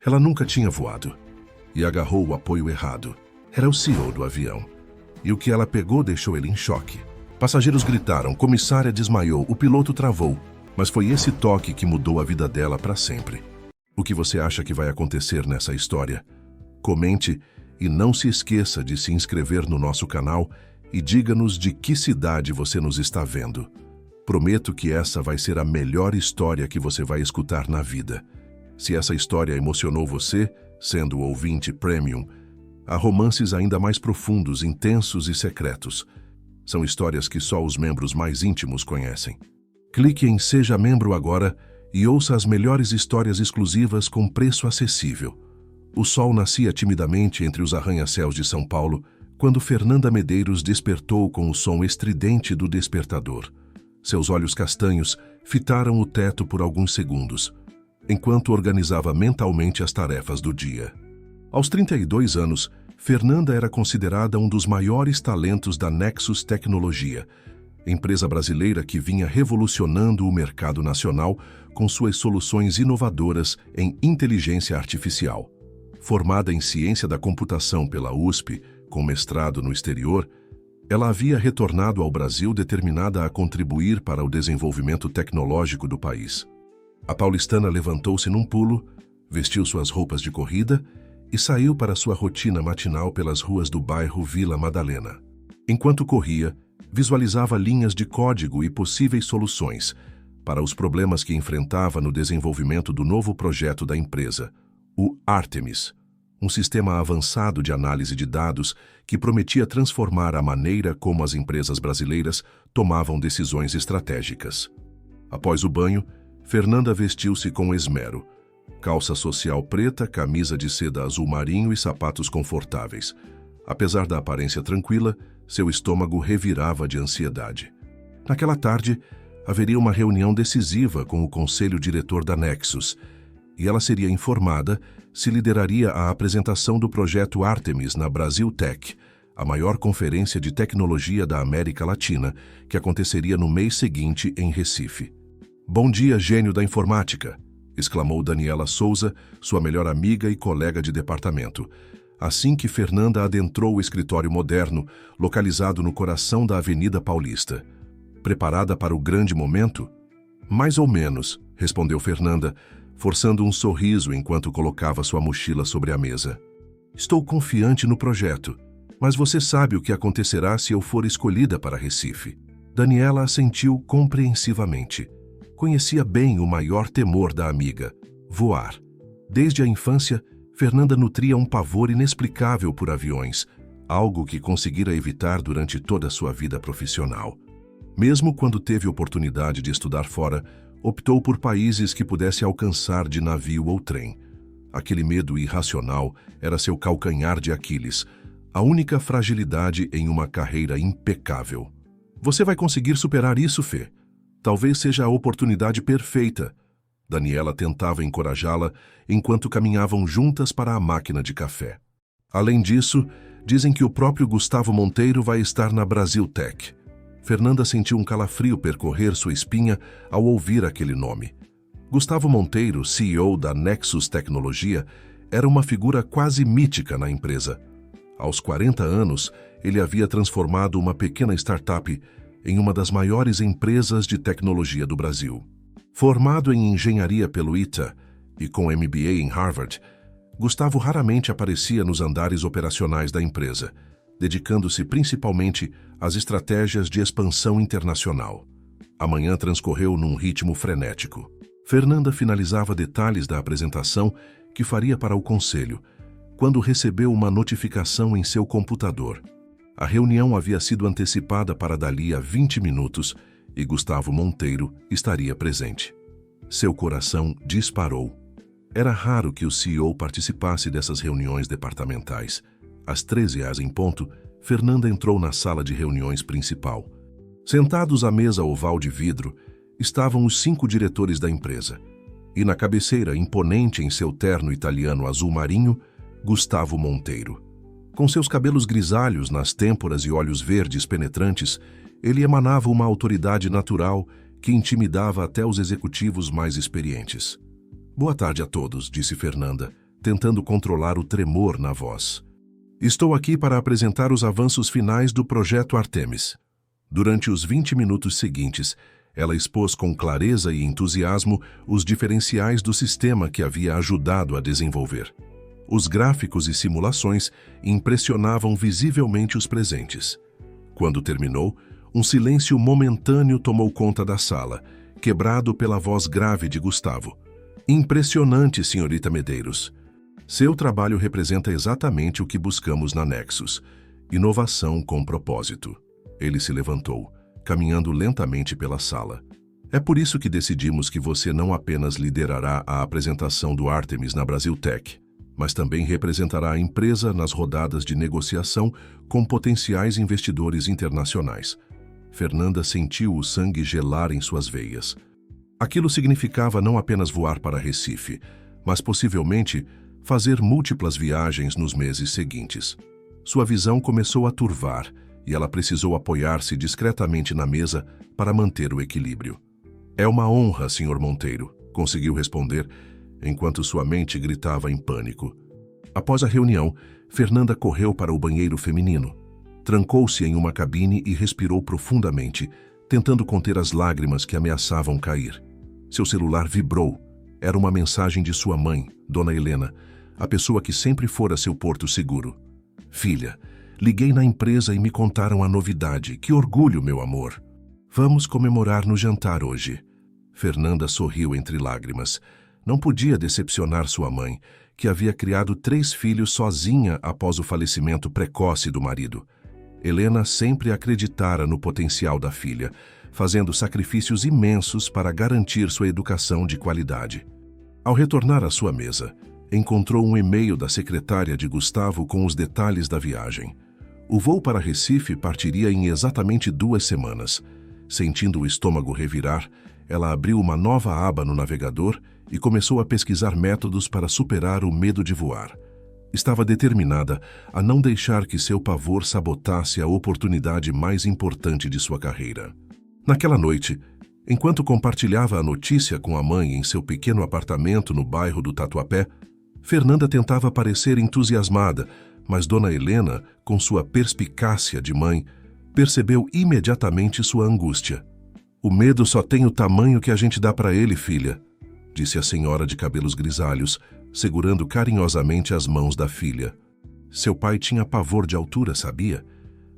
Ela nunca tinha voado e agarrou o apoio errado. Era o CEO do avião. E o que ela pegou deixou ele em choque. Passageiros gritaram, comissária desmaiou, o piloto travou. Mas foi esse toque que mudou a vida dela para sempre. O que você acha que vai acontecer nessa história? Comente e não se esqueça de se inscrever no nosso canal e diga-nos de que cidade você nos está vendo. Prometo que essa vai ser a melhor história que você vai escutar na vida. Se essa história emocionou você, sendo ouvinte premium, há romances ainda mais profundos, intensos e secretos. São histórias que só os membros mais íntimos conhecem. Clique em Seja Membro agora e ouça as melhores histórias exclusivas com preço acessível. O sol nascia timidamente entre os arranha-céus de São Paulo quando Fernanda Medeiros despertou com o som estridente do despertador. Seus olhos castanhos fitaram o teto por alguns segundos, enquanto organizava mentalmente as tarefas do dia. Aos 32 anos, Fernanda era considerada um dos maiores talentos da Nexus Tecnologia, empresa brasileira que vinha revolucionando o mercado nacional com suas soluções inovadoras em inteligência artificial. Formada em ciência da computação pela USP, com mestrado no exterior, ela havia retornado ao Brasil determinada a contribuir para o desenvolvimento tecnológico do país. A paulistana levantou-se num pulo, vestiu suas roupas de corrida e saiu para sua rotina matinal pelas ruas do bairro Vila Madalena. Enquanto corria, visualizava linhas de código e possíveis soluções para os problemas que enfrentava no desenvolvimento do novo projeto da empresa, o Artemis, um sistema avançado de análise de dados que prometia transformar a maneira como as empresas brasileiras tomavam decisões estratégicas. Após o banho, Fernanda vestiu-se com esmero. Calça social preta, camisa de seda azul marinho e sapatos confortáveis. Apesar da aparência tranquila, seu estômago revirava de ansiedade. Naquela tarde, haveria uma reunião decisiva com o conselho diretor da Nexus, e ela seria informada se lideraria a apresentação do projeto Artemis na Brasil Tech, a maior conferência de tecnologia da América Latina, que aconteceria no mês seguinte em Recife. "Bom dia, gênio da informática!", exclamou Daniela Souza, sua melhor amiga e colega de departamento, assim que Fernanda adentrou o escritório moderno, localizado no coração da Avenida Paulista. "Preparada para o grande momento?" "Mais ou menos", respondeu Fernanda, forçando um sorriso enquanto colocava sua mochila sobre a mesa. "Estou confiante no projeto, mas você sabe o que acontecerá se eu for escolhida para Recife." Daniela assentiu compreensivamente. Conhecia bem o maior temor da amiga: voar. Desde a infância, Fernanda nutria um pavor inexplicável por aviões, algo que conseguira evitar durante toda a sua vida profissional. Mesmo quando teve oportunidade de estudar fora, optou por países que pudesse alcançar de navio ou trem. Aquele medo irracional era seu calcanhar de Aquiles, a única fragilidade em uma carreira impecável. "Você vai conseguir superar isso, Fê. Talvez seja a oportunidade perfeita." Daniela tentava encorajá-la enquanto caminhavam juntas para a máquina de café. Além disso, dizem que o próprio Gustavo Monteiro vai estar na Brasil Tech. Fernanda sentiu um calafrio percorrer sua espinha ao ouvir aquele nome. Gustavo Monteiro, CEO da Nexus Tecnologia, era uma figura quase mítica na empresa. Aos 40 anos, ele havia transformado uma pequena startup em uma das maiores empresas de tecnologia do Brasil. Formado em engenharia pelo ITA e com MBA em Harvard, Gustavo raramente aparecia nos andares operacionais da empresa, dedicando-se principalmente às estratégias de expansão internacional. A manhã transcorreu num ritmo frenético. Fernanda finalizava detalhes da apresentação que faria para o conselho, quando recebeu uma notificação em seu computador. A reunião havia sido antecipada para dali a 20 minutos e Gustavo Monteiro estaria presente. Seu coração disparou. Era raro que o CEO participasse dessas reuniões departamentais. Às 13h em ponto, Fernanda entrou na sala de reuniões principal. Sentados à mesa oval de vidro, estavam os 5 diretores da empresa. E na cabeceira, imponente em seu terno italiano azul marinho, Gustavo Monteiro. Com seus cabelos grisalhos nas têmporas e olhos verdes penetrantes, ele emanava uma autoridade natural que intimidava até os executivos mais experientes. "Boa tarde a todos", disse Fernanda, tentando controlar o tremor na voz. Estou aqui para apresentar os avanços finais do projeto Artemis. Durante os 20 minutos seguintes, ela expôs com clareza e entusiasmo os diferenciais do sistema que havia ajudado a desenvolver. Os gráficos e simulações impressionavam visivelmente os presentes. Quando terminou, um silêncio momentâneo tomou conta da sala, quebrado pela voz grave de Gustavo. Impressionante, senhorita Medeiros. Seu trabalho representa exatamente o que buscamos na Nexus. Inovação com propósito. Ele se levantou, caminhando lentamente pela sala. É por isso que decidimos que você não apenas liderará a apresentação do Artemis na Brasil Tech, mas também representará a empresa nas rodadas de negociação com potenciais investidores internacionais. Fernanda sentiu o sangue gelar em suas veias. Aquilo significava não apenas voar para Recife, mas possivelmente fazer múltiplas viagens nos meses seguintes. Sua visão começou a turvar e ela precisou apoiar-se discretamente na mesa para manter o equilíbrio. É uma honra, Sr. Monteiro, conseguiu responder, enquanto sua mente gritava em pânico. Após a reunião, Fernanda correu para o banheiro feminino. Trancou-se em uma cabine e respirou profundamente, tentando conter as lágrimas que ameaçavam cair. Seu celular vibrou. Era uma mensagem de sua mãe, Dona Helena, a pessoa que sempre fora seu porto seguro. Filha, liguei na empresa e me contaram a novidade. Que orgulho, meu amor. Vamos comemorar no jantar hoje. Fernanda sorriu entre lágrimas. Não podia decepcionar sua mãe, que havia criado 3 filhos sozinha após o falecimento precoce do marido. Helena sempre acreditara no potencial da filha, fazendo sacrifícios imensos para garantir sua educação de qualidade. Ao retornar à sua mesa, encontrou um e-mail da secretária de Gustavo com os detalhes da viagem. O voo para Recife partiria em exatamente 2 semanas. Sentindo o estômago revirar, ela abriu uma nova aba no navegador e começou a pesquisar métodos para superar o medo de voar. Estava determinada a não deixar que seu pavor sabotasse a oportunidade mais importante de sua carreira. Naquela noite, enquanto compartilhava a notícia com a mãe em seu pequeno apartamento no bairro do Tatuapé, Fernanda tentava parecer entusiasmada, mas Dona Helena, com sua perspicácia de mãe, percebeu imediatamente sua angústia. O medo só tem o tamanho que a gente dá para ele, filha, disse a senhora de cabelos grisalhos, segurando carinhosamente as mãos da filha. Seu pai tinha pavor de altura, sabia?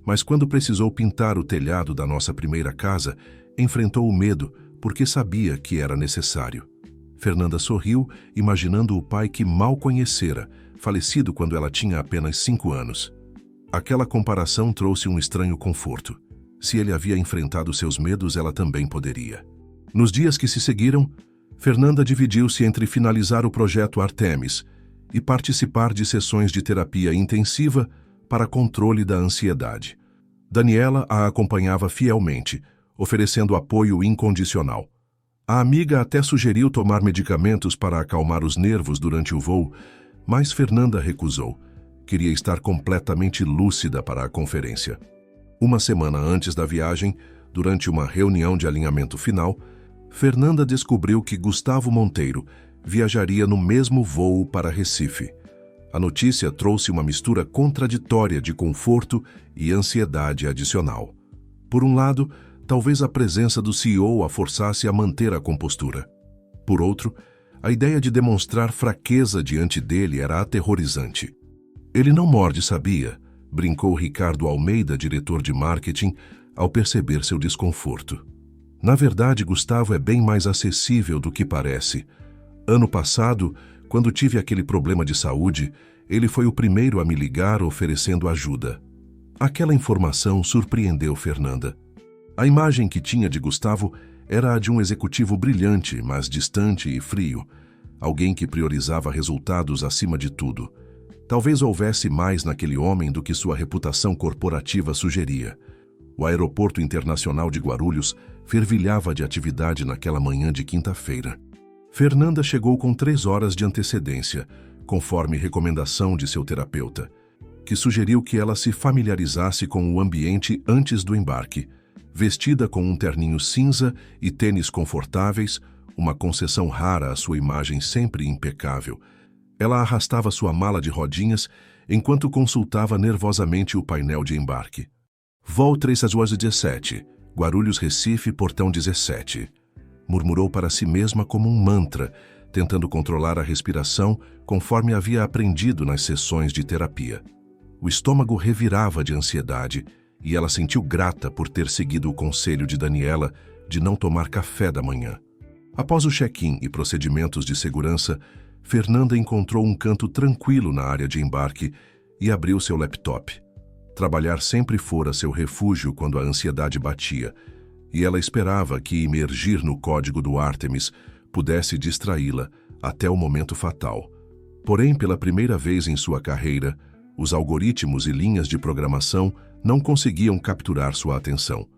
Mas quando precisou pintar o telhado da nossa primeira casa, enfrentou o medo, porque sabia que era necessário. Fernanda sorriu, imaginando o pai que mal conhecera, falecido quando ela tinha apenas 5 anos. Aquela comparação trouxe um estranho conforto. Se ele havia enfrentado seus medos, ela também poderia. Nos dias que se seguiram, Fernanda dividiu-se entre finalizar o projeto Artemis e participar de sessões de terapia intensiva para controle da ansiedade. Daniela a acompanhava fielmente, oferecendo apoio incondicional. A amiga até sugeriu tomar medicamentos para acalmar os nervos durante o voo, mas Fernanda recusou. Queria estar completamente lúcida para a conferência. Uma semana antes da viagem, durante uma reunião de alinhamento final, Fernanda descobriu que Gustavo Monteiro viajaria no mesmo voo para Recife. A notícia trouxe uma mistura contraditória de conforto e ansiedade adicional. Por um lado, talvez a presença do CEO a forçasse a manter a compostura. Por outro, a ideia de demonstrar fraqueza diante dele era aterrorizante. Ele não morde, sabia? Brincou Ricardo Almeida, diretor de marketing, ao perceber seu desconforto. Na verdade, Gustavo é bem mais acessível do que parece. Ano passado, quando tive aquele problema de saúde, ele foi o primeiro a me ligar oferecendo ajuda. Aquela informação surpreendeu Fernanda. A imagem que tinha de Gustavo era a de um executivo brilhante, mas distante e frio. Alguém que priorizava resultados acima de tudo. Talvez houvesse mais naquele homem do que sua reputação corporativa sugeria. O aeroporto internacional de Guarulhos fervilhava de atividade naquela manhã de quinta-feira. Fernanda chegou com 3 horas de antecedência, conforme recomendação de seu terapeuta, que sugeriu que ela se familiarizasse com o ambiente antes do embarque. Vestida com um terninho cinza e tênis confortáveis, uma concessão rara à sua imagem sempre impecável, Ela arrastava sua mala de rodinhas enquanto consultava nervosamente o painel de embarque. Voo 3 às 17, Guarulhos, Recife, portão 17. Murmurou para si mesma como um mantra, tentando controlar a respiração conforme havia aprendido nas sessões de terapia. O estômago revirava de ansiedade e ela sentiu grata por ter seguido o conselho de Daniela de não tomar café da manhã. Após o check-in e procedimentos de segurança, Fernanda encontrou um canto tranquilo na área de embarque e abriu seu laptop. Trabalhar sempre fora seu refúgio quando a ansiedade batia, e ela esperava que imergir no código do Ártemis pudesse distraí-la até o momento fatal. Porém, pela primeira vez em sua carreira, os algoritmos e linhas de programação não conseguiam capturar sua atenção.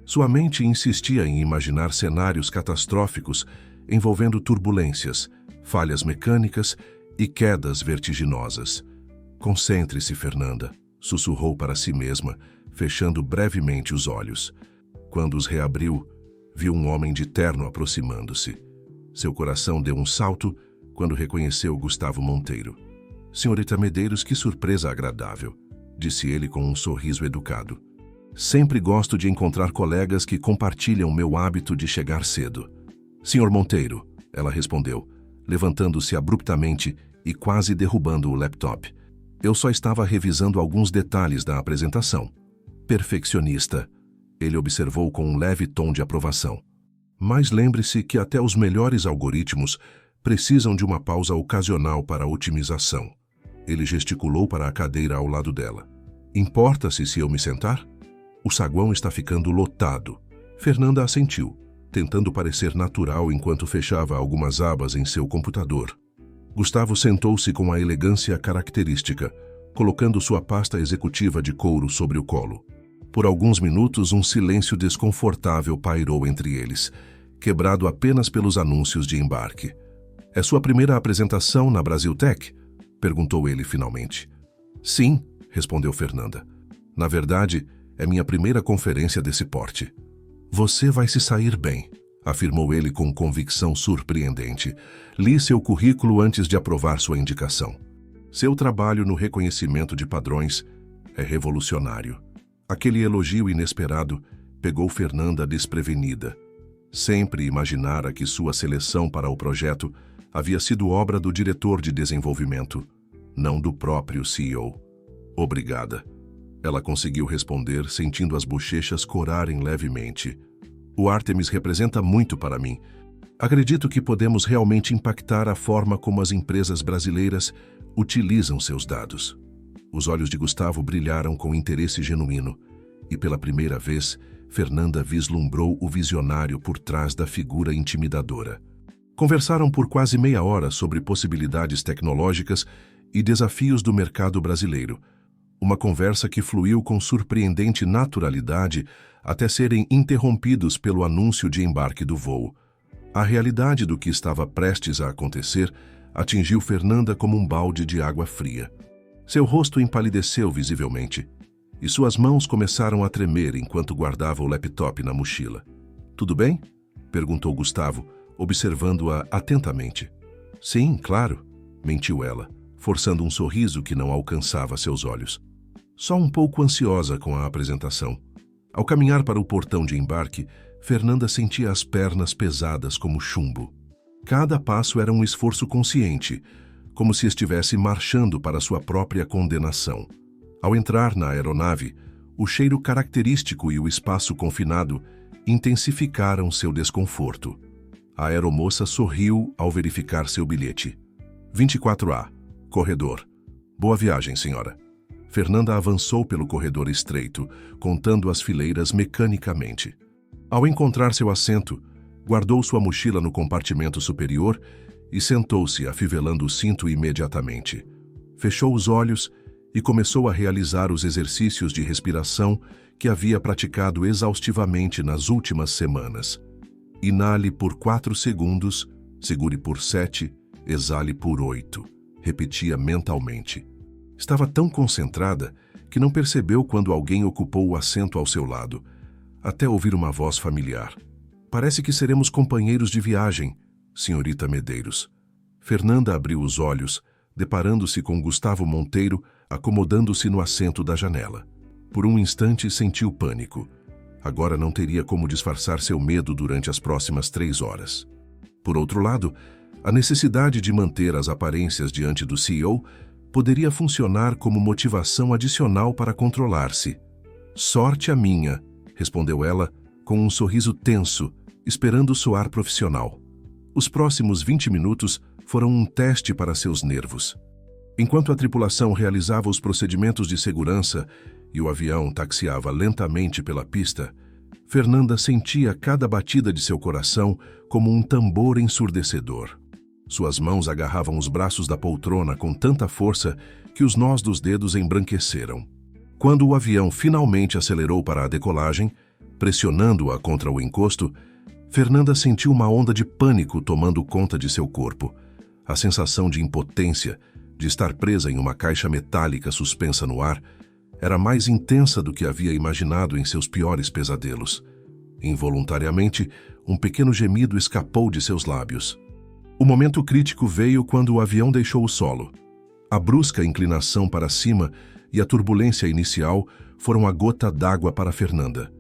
Sua mente insistia em imaginar cenários catastróficos envolvendo turbulências, falhas mecânicas e quedas vertiginosas. Concentre-se, Fernanda, sussurrou para si mesma, fechando brevemente os olhos. Quando os reabriu, viu um homem de terno aproximando-se. Seu coração deu um salto quando reconheceu Gustavo Monteiro. Senhorita Medeiros, que surpresa agradável, disse ele com um sorriso educado. Sempre gosto de encontrar colegas que compartilham meu hábito de chegar cedo. Senhor Monteiro, ela respondeu, levantando-se abruptamente e quase derrubando o laptop. Eu só estava revisando alguns detalhes da apresentação. Perfeccionista, ele observou com um leve tom de aprovação. Mas lembre-se que até os melhores algoritmos precisam de uma pausa ocasional para a otimização. Ele gesticulou para a cadeira ao lado dela. Importa-se se eu me sentar? O saguão está ficando lotado. Fernanda assentiu, tentando parecer natural enquanto fechava algumas abas em seu computador. Gustavo sentou-se com a elegância característica, colocando sua pasta executiva de couro sobre o colo. Por alguns minutos, um silêncio desconfortável pairou entre eles, quebrado apenas pelos anúncios de embarque. É sua primeira apresentação na Brasil Tech? Perguntou ele finalmente. Sim, respondeu Fernanda. Na verdade, é minha primeira conferência desse porte. Você vai se sair bem, afirmou ele com convicção surpreendente. Li seu currículo antes de aprovar sua indicação. Seu trabalho no reconhecimento de padrões é revolucionário. Aquele elogio inesperado pegou Fernanda desprevenida. Sempre imaginara que sua seleção para o projeto havia sido obra do diretor de desenvolvimento, não do próprio CEO. Obrigada. Ela conseguiu responder, sentindo as bochechas corarem levemente. O Ártemis representa muito para mim. Acredito que podemos realmente impactar a forma como as empresas brasileiras utilizam seus dados. Os olhos de Gustavo brilharam com interesse genuíno, e pela primeira vez, Fernanda vislumbrou o visionário por trás da figura intimidadora. Conversaram por quase meia hora sobre possibilidades tecnológicas e desafios do mercado brasileiro. Uma conversa que fluiu com surpreendente naturalidade até serem interrompidos pelo anúncio de embarque do voo. A realidade do que estava prestes a acontecer atingiu Fernanda como um balde de água fria. Seu rosto empalideceu visivelmente, e suas mãos começaram a tremer enquanto guardava o laptop na mochila. Tudo bem? Perguntou Gustavo, observando-a atentamente. Sim, claro, mentiu ela, forçando um sorriso que não alcançava seus olhos. Só um pouco ansiosa com a apresentação. Ao caminhar para o portão de embarque, Fernanda sentia as pernas pesadas como chumbo. Cada passo era um esforço consciente, como se estivesse marchando para sua própria condenação. Ao entrar na aeronave, o cheiro característico e o espaço confinado intensificaram seu desconforto. A aeromoça sorriu ao verificar seu bilhete. 24A, corredor. Boa viagem, senhora. Fernanda avançou pelo corredor estreito, contando as fileiras mecanicamente. Ao encontrar seu assento, guardou sua mochila no compartimento superior e sentou-se, afivelando o cinto imediatamente. Fechou os olhos e começou a realizar os exercícios de respiração que havia praticado exaustivamente nas últimas semanas. Inale por 4 segundos, segure por 7, exale por 8. Repetia mentalmente. Estava tão concentrada que não percebeu quando alguém ocupou o assento ao seu lado, até ouvir uma voz familiar. Parece que seremos companheiros de viagem, senhorita Medeiros. Fernanda abriu os olhos, deparando-se com Gustavo Monteiro acomodando-se no assento da janela. Por um instante sentiu pânico. Agora não teria como disfarçar seu medo durante as próximas 3 horas. Por outro lado, a necessidade de manter as aparências diante do CEO poderia funcionar como motivação adicional para controlar-se. "Sorte a minha", respondeu ela, com um sorriso tenso, esperando soar profissional. Os próximos 20 minutos foram um teste para seus nervos. Enquanto a tripulação realizava os procedimentos de segurança e o avião taxiava lentamente pela pista, Fernanda sentia cada batida de seu coração como um tambor ensurdecedor. Suas mãos agarravam os braços da poltrona com tanta força que os nós dos dedos embranqueceram. Quando o avião finalmente acelerou para a decolagem, pressionando-a contra o encosto, Fernanda sentiu uma onda de pânico tomando conta de seu corpo. A sensação de impotência, de estar presa em uma caixa metálica suspensa no ar, era mais intensa do que havia imaginado em seus piores pesadelos. Involuntariamente, um pequeno gemido escapou de seus lábios. O momento crítico veio quando o avião deixou o solo. A brusca inclinação para cima e a turbulência inicial foram a gota d'água para Fernanda.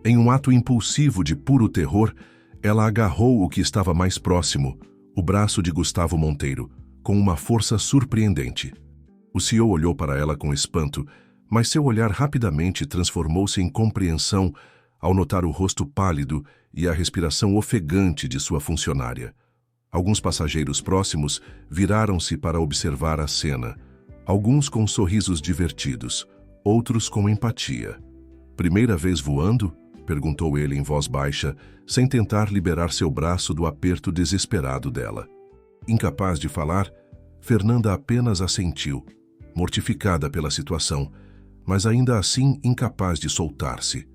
Em um ato impulsivo de puro terror, ela agarrou o que estava mais próximo, o braço de Gustavo Monteiro, com uma força surpreendente. O CEO olhou para ela com espanto, mas seu olhar rapidamente transformou-se em compreensão ao notar o rosto pálido e a respiração ofegante de sua funcionária. Alguns passageiros próximos viraram-se para observar a cena, alguns com sorrisos divertidos, outros com empatia. "Primeira vez voando?", perguntou ele em voz baixa, sem tentar liberar seu braço do aperto desesperado dela. Incapaz de falar, Fernanda apenas assentiu, mortificada pela situação, mas ainda assim incapaz de soltar-se.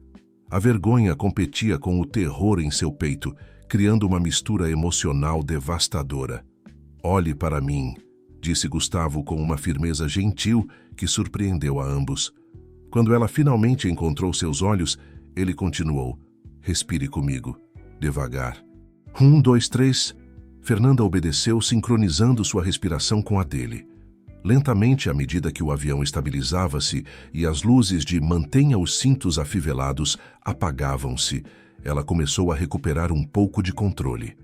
A vergonha competia com o terror em seu peito, criando uma mistura emocional devastadora. "Olhe para mim", disse Gustavo com uma firmeza gentil que surpreendeu a ambos. Quando ela finalmente encontrou seus olhos, ele continuou: "Respire comigo, devagar." 1, 2, 3. Fernanda obedeceu, sincronizando sua respiração com a dele. Lentamente, à medida que o avião estabilizava-se e as luzes de "mantenha os cintos afivelados" apagavam-se, ela começou a recuperar um pouco de controle.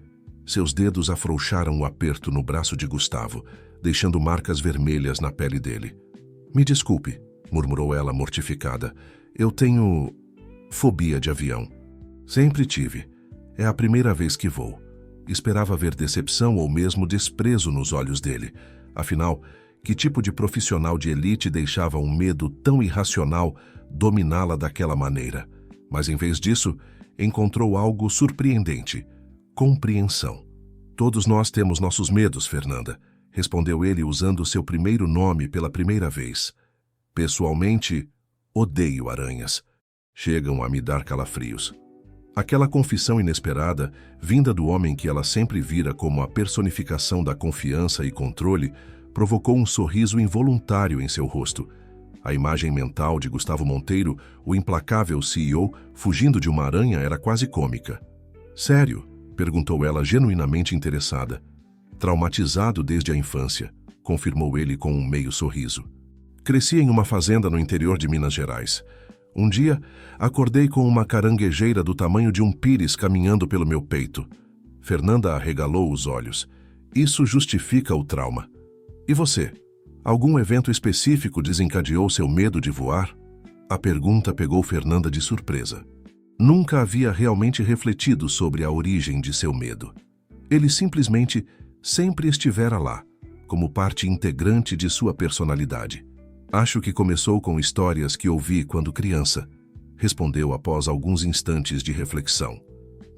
Seus dedos afrouxaram o aperto no braço de Gustavo, deixando marcas vermelhas na pele dele. "Me desculpe", murmurou ela mortificada. "Eu tenho fobia de avião. Sempre tive. É a primeira vez que vou." Esperava ver decepção ou mesmo desprezo nos olhos dele. Afinal, que tipo de profissional de elite deixava um medo tão irracional dominá-la daquela maneira? Mas em vez disso, encontrou algo surpreendente: compreensão. "Todos nós temos nossos medos, Fernanda", respondeu ele usando seu primeiro nome pela primeira vez. "Pessoalmente, odeio aranhas. Chegam a me dar calafrios." Aquela confissão inesperada, vinda do homem que ela sempre vira como a personificação da confiança e controle, provocou um sorriso involuntário em seu rosto. A imagem mental de Gustavo Monteiro, o implacável CEO, fugindo de uma aranha, era quase cômica. "Sério?", perguntou ela genuinamente interessada. "Traumatizado desde a infância", confirmou ele com um meio sorriso. "Cresci em uma fazenda no interior de Minas Gerais. Um dia, acordei com uma caranguejeira do tamanho de um pires caminhando pelo meu peito." Fernanda arregalou os olhos. "Isso justifica o trauma. E você? Algum evento específico desencadeou seu medo de voar?" A pergunta pegou Fernanda de surpresa. Nunca havia realmente refletido sobre a origem de seu medo. Ele simplesmente sempre estivera lá, como parte integrante de sua personalidade. "Acho que começou com histórias que ouvi quando criança", respondeu após alguns instantes de reflexão.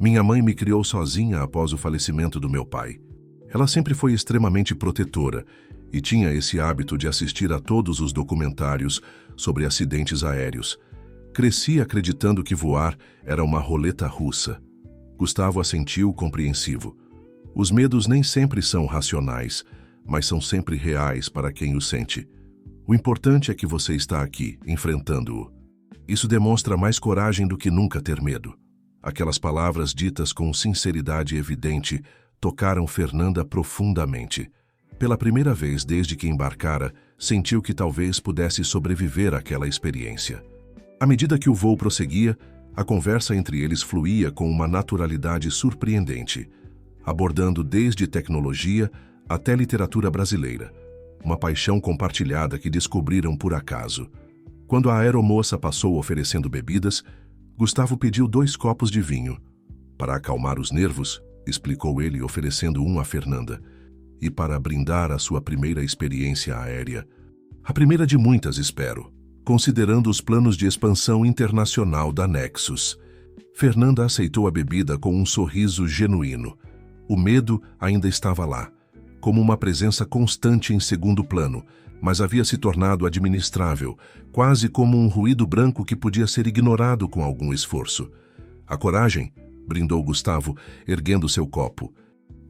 "Minha mãe me criou sozinha após o falecimento do meu pai. Ela sempre foi extremamente protetora e tinha esse hábito de assistir a todos os documentários sobre acidentes aéreos. Cresci acreditando que voar era uma roleta russa." Gustavo assentiu compreensivo. "Os medos nem sempre são racionais, mas são sempre reais para quem os sente. O importante é que você está aqui, enfrentando-o. Isso demonstra mais coragem do que nunca ter medo." Aquelas palavras ditas com sinceridade evidente tocaram Fernanda profundamente. Pela primeira vez desde que embarcara, sentiu que talvez pudesse sobreviver àquela experiência. À medida que o voo prosseguia, a conversa entre eles fluía com uma naturalidade surpreendente, abordando desde tecnologia até literatura brasileira, uma paixão compartilhada que descobriram por acaso. Quando a aeromoça passou oferecendo bebidas, Gustavo pediu 2 copos de vinho. Para acalmar os nervos, explicou ele, oferecendo um a Fernanda, e para brindar a sua primeira experiência aérea. A primeira de muitas, espero, considerando os planos de expansão internacional da Nexus. Fernanda aceitou a bebida com um sorriso genuíno. O medo ainda estava lá, como uma presença constante em segundo plano, mas havia se tornado administrável, quase como um ruído branco que podia ser ignorado com algum esforço. A coragem, brindou Gustavo, erguendo seu copo.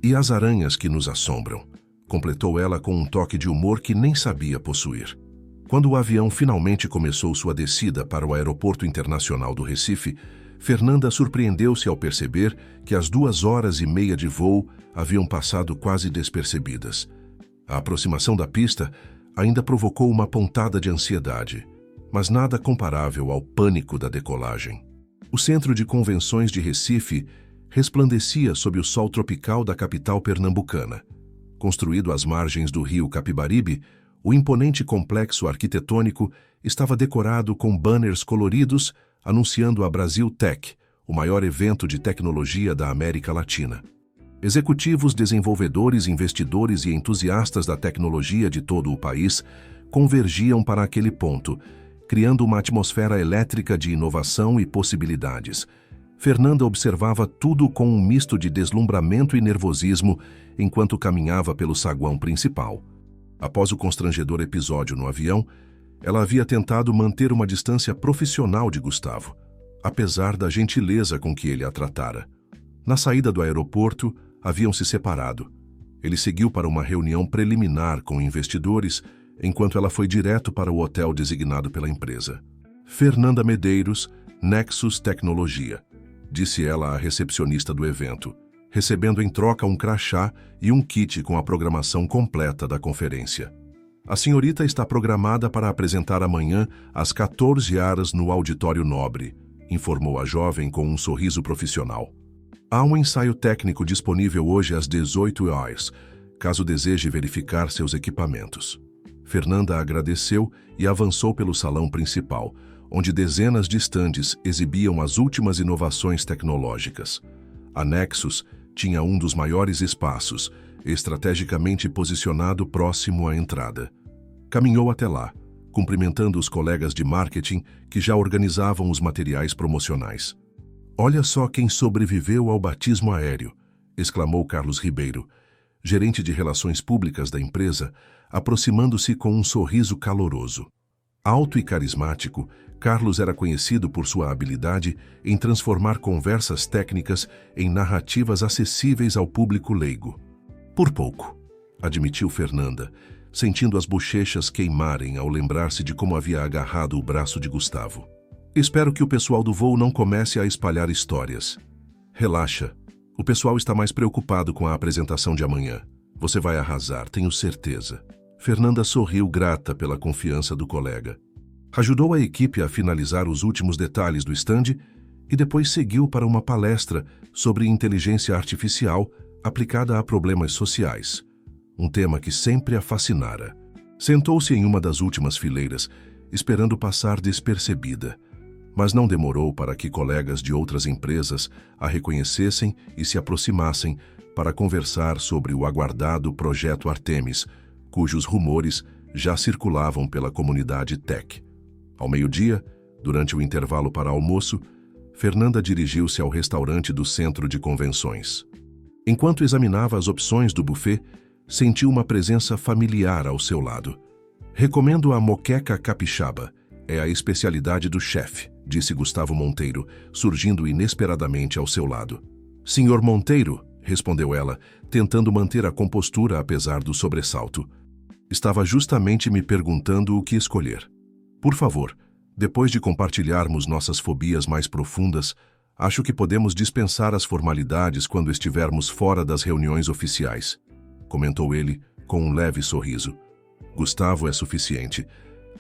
E as aranhas que nos assombram, completou ela com um toque de humor que nem sabia possuir. Quando o avião finalmente começou sua descida para o Aeroporto Internacional do Recife, Fernanda surpreendeu-se ao perceber que as 2 horas e meia de voo haviam passado quase despercebidas. A aproximação da pista ainda provocou uma pontada de ansiedade, mas nada comparável ao pânico da decolagem. O centro de convenções de Recife resplandecia sob o sol tropical da capital pernambucana. Construído às margens do rio Capibaribe, o imponente complexo arquitetônico estava decorado com banners coloridos anunciando a Brasil Tech, o maior evento de tecnologia da América Latina. Executivos, desenvolvedores, investidores e entusiastas da tecnologia de todo o país convergiam para aquele ponto, criando uma atmosfera elétrica de inovação e possibilidades. Fernanda observava tudo com um misto de deslumbramento e nervosismo enquanto caminhava pelo saguão principal. Após o constrangedor episódio no avião, ela havia tentado manter uma distância profissional de Gustavo, apesar da gentileza com que ele a tratara. Na saída do aeroporto, haviam se separado. Ele seguiu para uma reunião preliminar com investidores, enquanto ela foi direto para o hotel designado pela empresa. Fernanda Medeiros, Nexus Tecnologia, disse ela à recepcionista do evento, recebendo em troca um crachá e um kit com a programação completa da conferência. A senhorita está programada para apresentar amanhã às 14 horas no Auditório Nobre, informou a jovem com um sorriso profissional. Há um ensaio técnico disponível hoje às 18 horas, caso deseje verificar seus equipamentos. Fernanda agradeceu e avançou pelo salão principal, onde dezenas de estandes exibiam as últimas inovações tecnológicas. A Nexus tinha um dos maiores espaços, estrategicamente posicionado próximo à entrada. Caminhou até lá, cumprimentando os colegas de marketing que já organizavam os materiais promocionais. "Olha só quem sobreviveu ao batismo aéreo", exclamou Carlos Ribeiro, gerente de relações públicas da empresa, aproximando-se com um sorriso caloroso. Alto e carismático, Carlos era conhecido por sua habilidade em transformar conversas técnicas em narrativas acessíveis ao público leigo. "Por pouco", admitiu Fernanda, sentindo as bochechas queimarem ao lembrar-se de como havia agarrado o braço de Gustavo. "Espero que o pessoal do voo não comece a espalhar histórias. Relaxa, o pessoal está mais preocupado com a apresentação de amanhã. Você vai arrasar, tenho certeza." Fernanda sorriu grata pela confiança do colega. Ajudou a equipe a finalizar os últimos detalhes do stand e depois seguiu para uma palestra sobre inteligência artificial aplicada a problemas sociais, um tema que sempre a fascinara. Sentou-se em uma das últimas fileiras, esperando passar despercebida, mas não demorou para que colegas de outras empresas a reconhecessem e se aproximassem para conversar sobre o aguardado Projeto Artemis, cujos rumores já circulavam pela comunidade tech. Ao meio-dia, durante o intervalo para almoço, Fernanda dirigiu-se ao restaurante do centro de convenções. Enquanto examinava as opções do buffet, sentiu uma presença familiar ao seu lado. "Recomendo a moqueca capixaba. É a especialidade do chefe", disse Gustavo Monteiro, surgindo inesperadamente ao seu lado. "Senhor Monteiro", respondeu ela, tentando manter a compostura apesar do sobressalto. "Estava justamente me perguntando o que escolher. Por favor, depois de compartilharmos nossas fobias mais profundas, acho que podemos dispensar as formalidades quando estivermos fora das reuniões oficiais", comentou ele, com um leve sorriso. Gustavo é suficiente.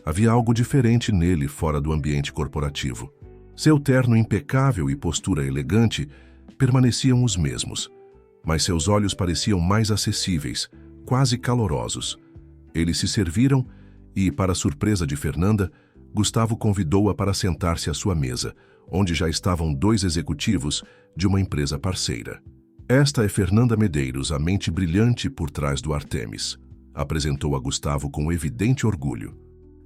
Havia algo diferente nele fora do ambiente corporativo. Seu terno impecável e postura elegante permaneciam os mesmos, mas seus olhos pareciam mais acessíveis, quase calorosos. Eles se serviram e, para a surpresa de Fernanda, Gustavo convidou-a para sentar-se à sua mesa, onde já estavam 2 executivos de uma empresa parceira. Esta é Fernanda Medeiros, a mente brilhante por trás do Artemis, apresentou a Gustavo com evidente orgulho.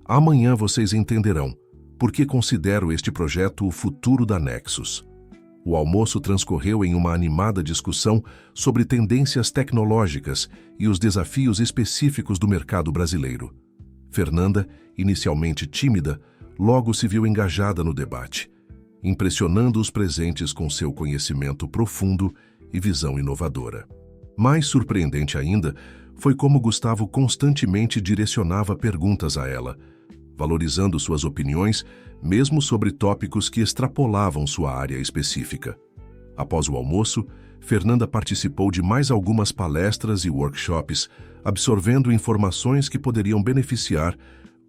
Amanhã vocês entenderão por que considero este projeto o futuro da Nexus. O almoço transcorreu em uma animada discussão sobre tendências tecnológicas e os desafios específicos do mercado brasileiro. Fernanda, inicialmente tímida, logo se viu engajada no debate, impressionando os presentes com seu conhecimento profundo e visão inovadora. Mais surpreendente ainda foi como Gustavo constantemente direcionava perguntas a ela, valorizando suas opiniões, mesmo sobre tópicos que extrapolavam sua área específica. Após o almoço, Fernanda participou de mais algumas palestras e workshops, absorvendo informações que poderiam beneficiar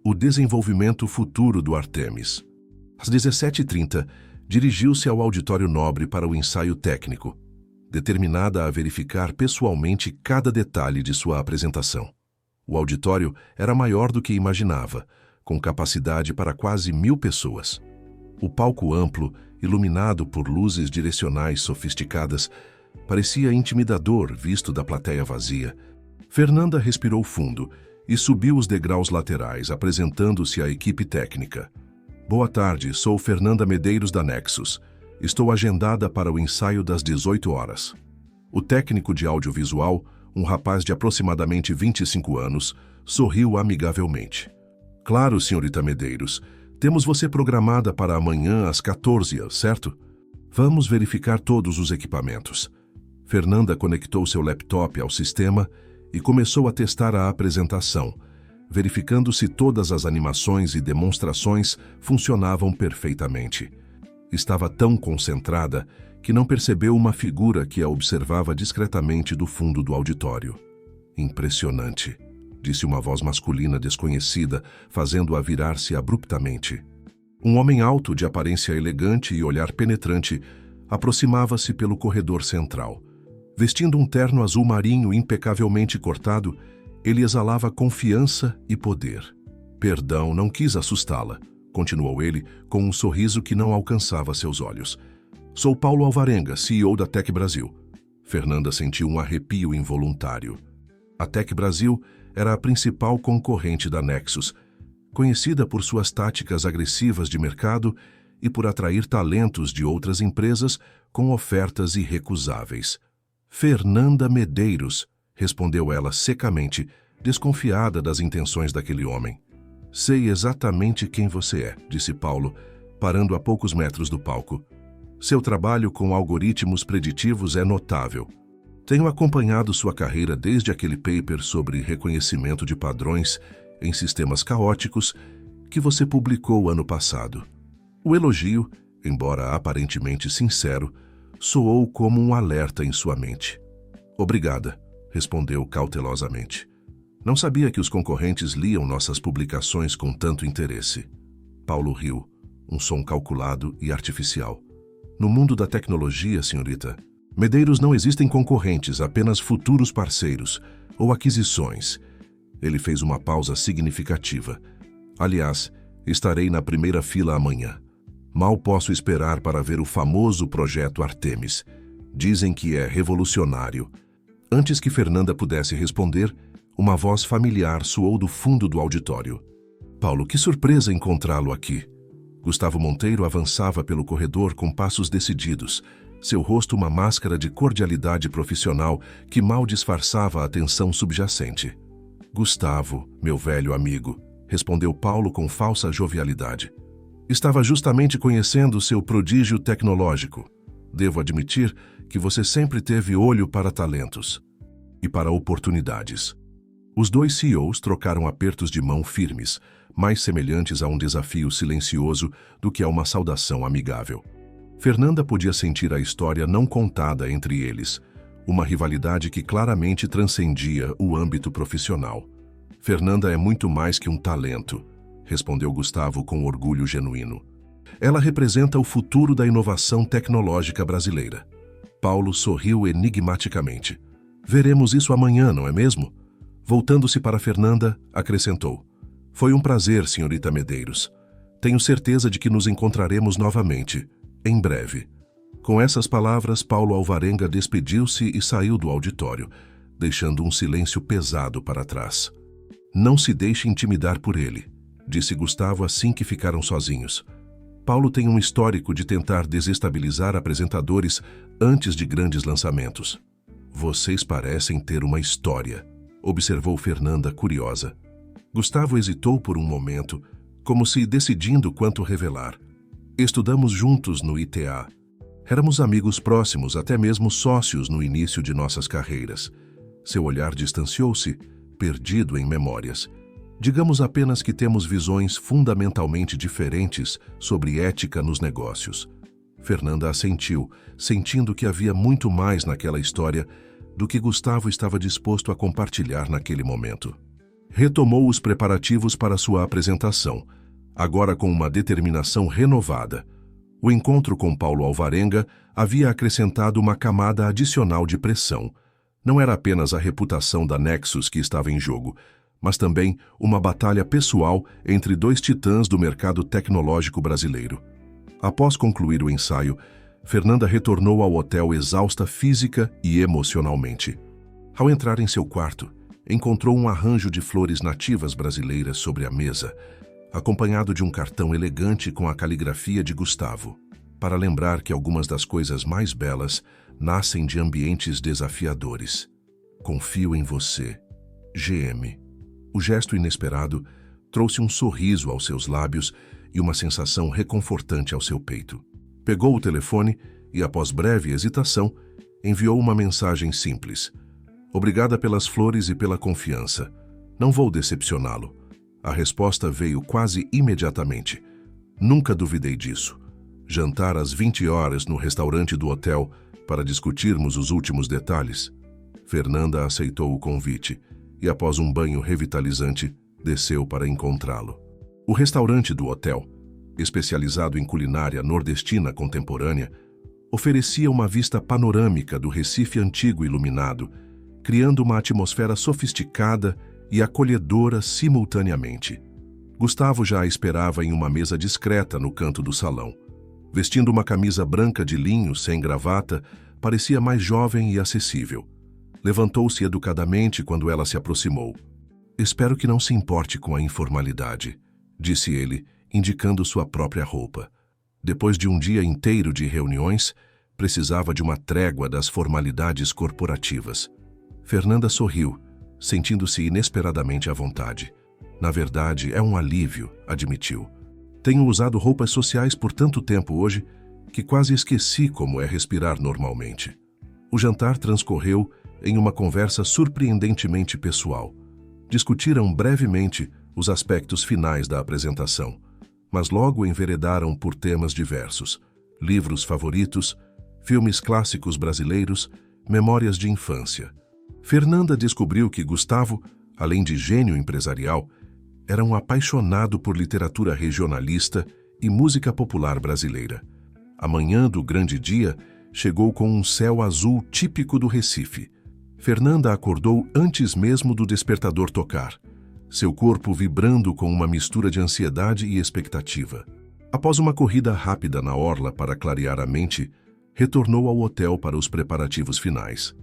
o desenvolvimento futuro do Artemis. Às 17h30, dirigiu-se ao auditório nobre para o ensaio técnico, determinada a verificar pessoalmente cada detalhe de sua apresentação. O auditório era maior do que imaginava, com capacidade para quase 1000 pessoas. O palco amplo, iluminado por luzes direcionais sofisticadas, parecia intimidador visto da plateia vazia. Fernanda respirou fundo e subiu os degraus laterais, apresentando-se à equipe técnica. Boa tarde, sou Fernanda Medeiros da Nexus. Estou agendada para o ensaio das 18 horas. O técnico de audiovisual, um rapaz de aproximadamente 25 anos, sorriu amigavelmente. Claro, senhorita Medeiros. Temos você programada para amanhã às 14h, certo? Vamos verificar todos os equipamentos. Fernanda conectou seu laptop ao sistema e começou a testar a apresentação, verificando se todas as animações e demonstrações funcionavam perfeitamente. Estava tão concentrada que não percebeu uma figura que a observava discretamente do fundo do auditório. Impressionante, disse uma voz masculina desconhecida, fazendo-a virar-se abruptamente. Um homem alto, de aparência elegante e olhar penetrante, aproximava-se pelo corredor central. Vestindo um terno azul marinho impecavelmente cortado, ele exalava confiança e poder. Perdão, não quis assustá-la, continuou ele, com um sorriso que não alcançava seus olhos. Sou Paulo Alvarenga, CEO da Tech Brasil. Fernanda sentiu um arrepio involuntário. A Tech Brasil era a principal concorrente da Nexus, conhecida por suas táticas agressivas de mercado e por atrair talentos de outras empresas com ofertas irrecusáveis. Fernanda Medeiros, respondeu ela secamente, desconfiada das intenções daquele homem. Sei exatamente quem você é, disse Paulo, parando a poucos metros do palco. Seu trabalho com algoritmos preditivos é notável. Tenho acompanhado sua carreira desde aquele paper sobre reconhecimento de padrões em sistemas caóticos que você publicou ano passado. O elogio, embora aparentemente sincero, soou como um alerta em sua mente. Obrigada, respondeu cautelosamente. Não sabia que os concorrentes liam nossas publicações com tanto interesse. Paulo riu, um som calculado e artificial. No mundo da tecnologia, senhorita, Medeiros, não existem concorrentes, apenas futuros parceiros ou aquisições. Ele fez uma pausa significativa. Aliás, estarei na primeira fila amanhã. Mal posso esperar para ver o famoso projeto Artemis. Dizem que é revolucionário. Antes que Fernanda pudesse responder, uma voz familiar soou do fundo do auditório. Paulo, que surpresa encontrá-lo aqui. Gustavo Monteiro avançava pelo corredor com passos decididos, seu rosto uma máscara de cordialidade profissional que mal disfarçava a tensão subjacente. Gustavo, meu velho amigo, respondeu Paulo com falsa jovialidade. Estava justamente conhecendo seu prodígio tecnológico. Devo admitir que você sempre teve olho para talentos e para oportunidades. Os dois CEOs trocaram apertos de mão firmes, mais semelhantes a um desafio silencioso do que a uma saudação amigável. Fernanda podia sentir a história não contada entre eles, uma rivalidade que claramente transcendia o âmbito profissional. Fernanda é muito mais que um talento, respondeu Gustavo com orgulho genuíno. Ela representa o futuro da inovação tecnológica brasileira. Paulo sorriu enigmaticamente. Veremos isso amanhã, não é mesmo? Voltando-se para Fernanda, acrescentou. Foi um prazer, senhorita Medeiros. Tenho certeza de que nos encontraremos novamente, em breve. Com essas palavras, Paulo Alvarenga despediu-se e saiu do auditório, deixando um silêncio pesado para trás. Não se deixe intimidar por ele, disse Gustavo assim que ficaram sozinhos. Paulo tem um histórico de tentar desestabilizar apresentadores antes de grandes lançamentos. Vocês parecem ter uma história, observou Fernanda curiosa. Gustavo hesitou por um momento, como se decidindo quanto revelar. Estudamos juntos no ITA. Éramos amigos próximos, até mesmo sócios no início de nossas carreiras. Seu olhar distanciou-se, perdido em memórias. Digamos apenas que temos visões fundamentalmente diferentes sobre ética nos negócios. Fernanda assentiu, sentindo que havia muito mais naquela história do que Gustavo estava disposto a compartilhar naquele momento. Retomou os preparativos para sua apresentação, agora com uma determinação renovada. O encontro com Paulo Alvarenga havia acrescentado uma camada adicional de pressão. Não era apenas a reputação da Nexus que estava em jogo, mas também uma batalha pessoal entre dois titãs do mercado tecnológico brasileiro. Após concluir o ensaio, Fernanda retornou ao hotel exausta física e emocionalmente. Ao entrar em seu quarto, encontrou um arranjo de flores nativas brasileiras sobre a mesa, acompanhado de um cartão elegante com a caligrafia de Gustavo, para lembrar que algumas das coisas mais belas nascem de ambientes desafiadores. Confio em você, GM. O gesto inesperado trouxe um sorriso aos seus lábios e uma sensação reconfortante ao seu peito. Pegou o telefone e, após breve hesitação, enviou uma mensagem simples. Obrigada pelas flores e pela confiança. Não vou decepcioná-lo. A resposta veio quase imediatamente. Nunca duvidei disso. Jantar às 20 horas no restaurante do hotel para discutirmos os últimos detalhes. Fernanda aceitou o convite e, após um banho revitalizante, desceu para encontrá-lo. O restaurante do hotel, especializado em culinária nordestina contemporânea, oferecia uma vista panorâmica do Recife antigo iluminado, criando uma atmosfera sofisticada e acolhedora simultaneamente. Gustavo já a esperava em uma mesa discreta no canto do salão. Vestindo uma camisa branca de linho sem gravata, parecia mais jovem e acessível. Levantou-se educadamente quando ela se aproximou. Espero que não se importe com a informalidade, disse ele, indicando sua própria roupa. Depois de um dia inteiro de reuniões, precisava de uma trégua das formalidades corporativas. Fernanda sorriu, sentindo-se inesperadamente à vontade. Na verdade, é um alívio, admitiu. Tenho usado roupas sociais por tanto tempo hoje que quase esqueci como é respirar normalmente. O jantar transcorreu em uma conversa surpreendentemente pessoal. Discutiram brevemente os aspectos finais da apresentação, mas logo enveredaram por temas diversos: livros favoritos, filmes clássicos brasileiros, memórias de infância. Fernanda descobriu que Gustavo, além de gênio empresarial, era um apaixonado por literatura regionalista e música popular brasileira. A manhã do grande dia chegou com um céu azul típico do Recife. Fernanda acordou antes mesmo do despertador tocar, seu corpo vibrando com uma mistura de ansiedade e expectativa. Após uma corrida rápida na orla para clarear a mente, retornou ao hotel para os preparativos finais.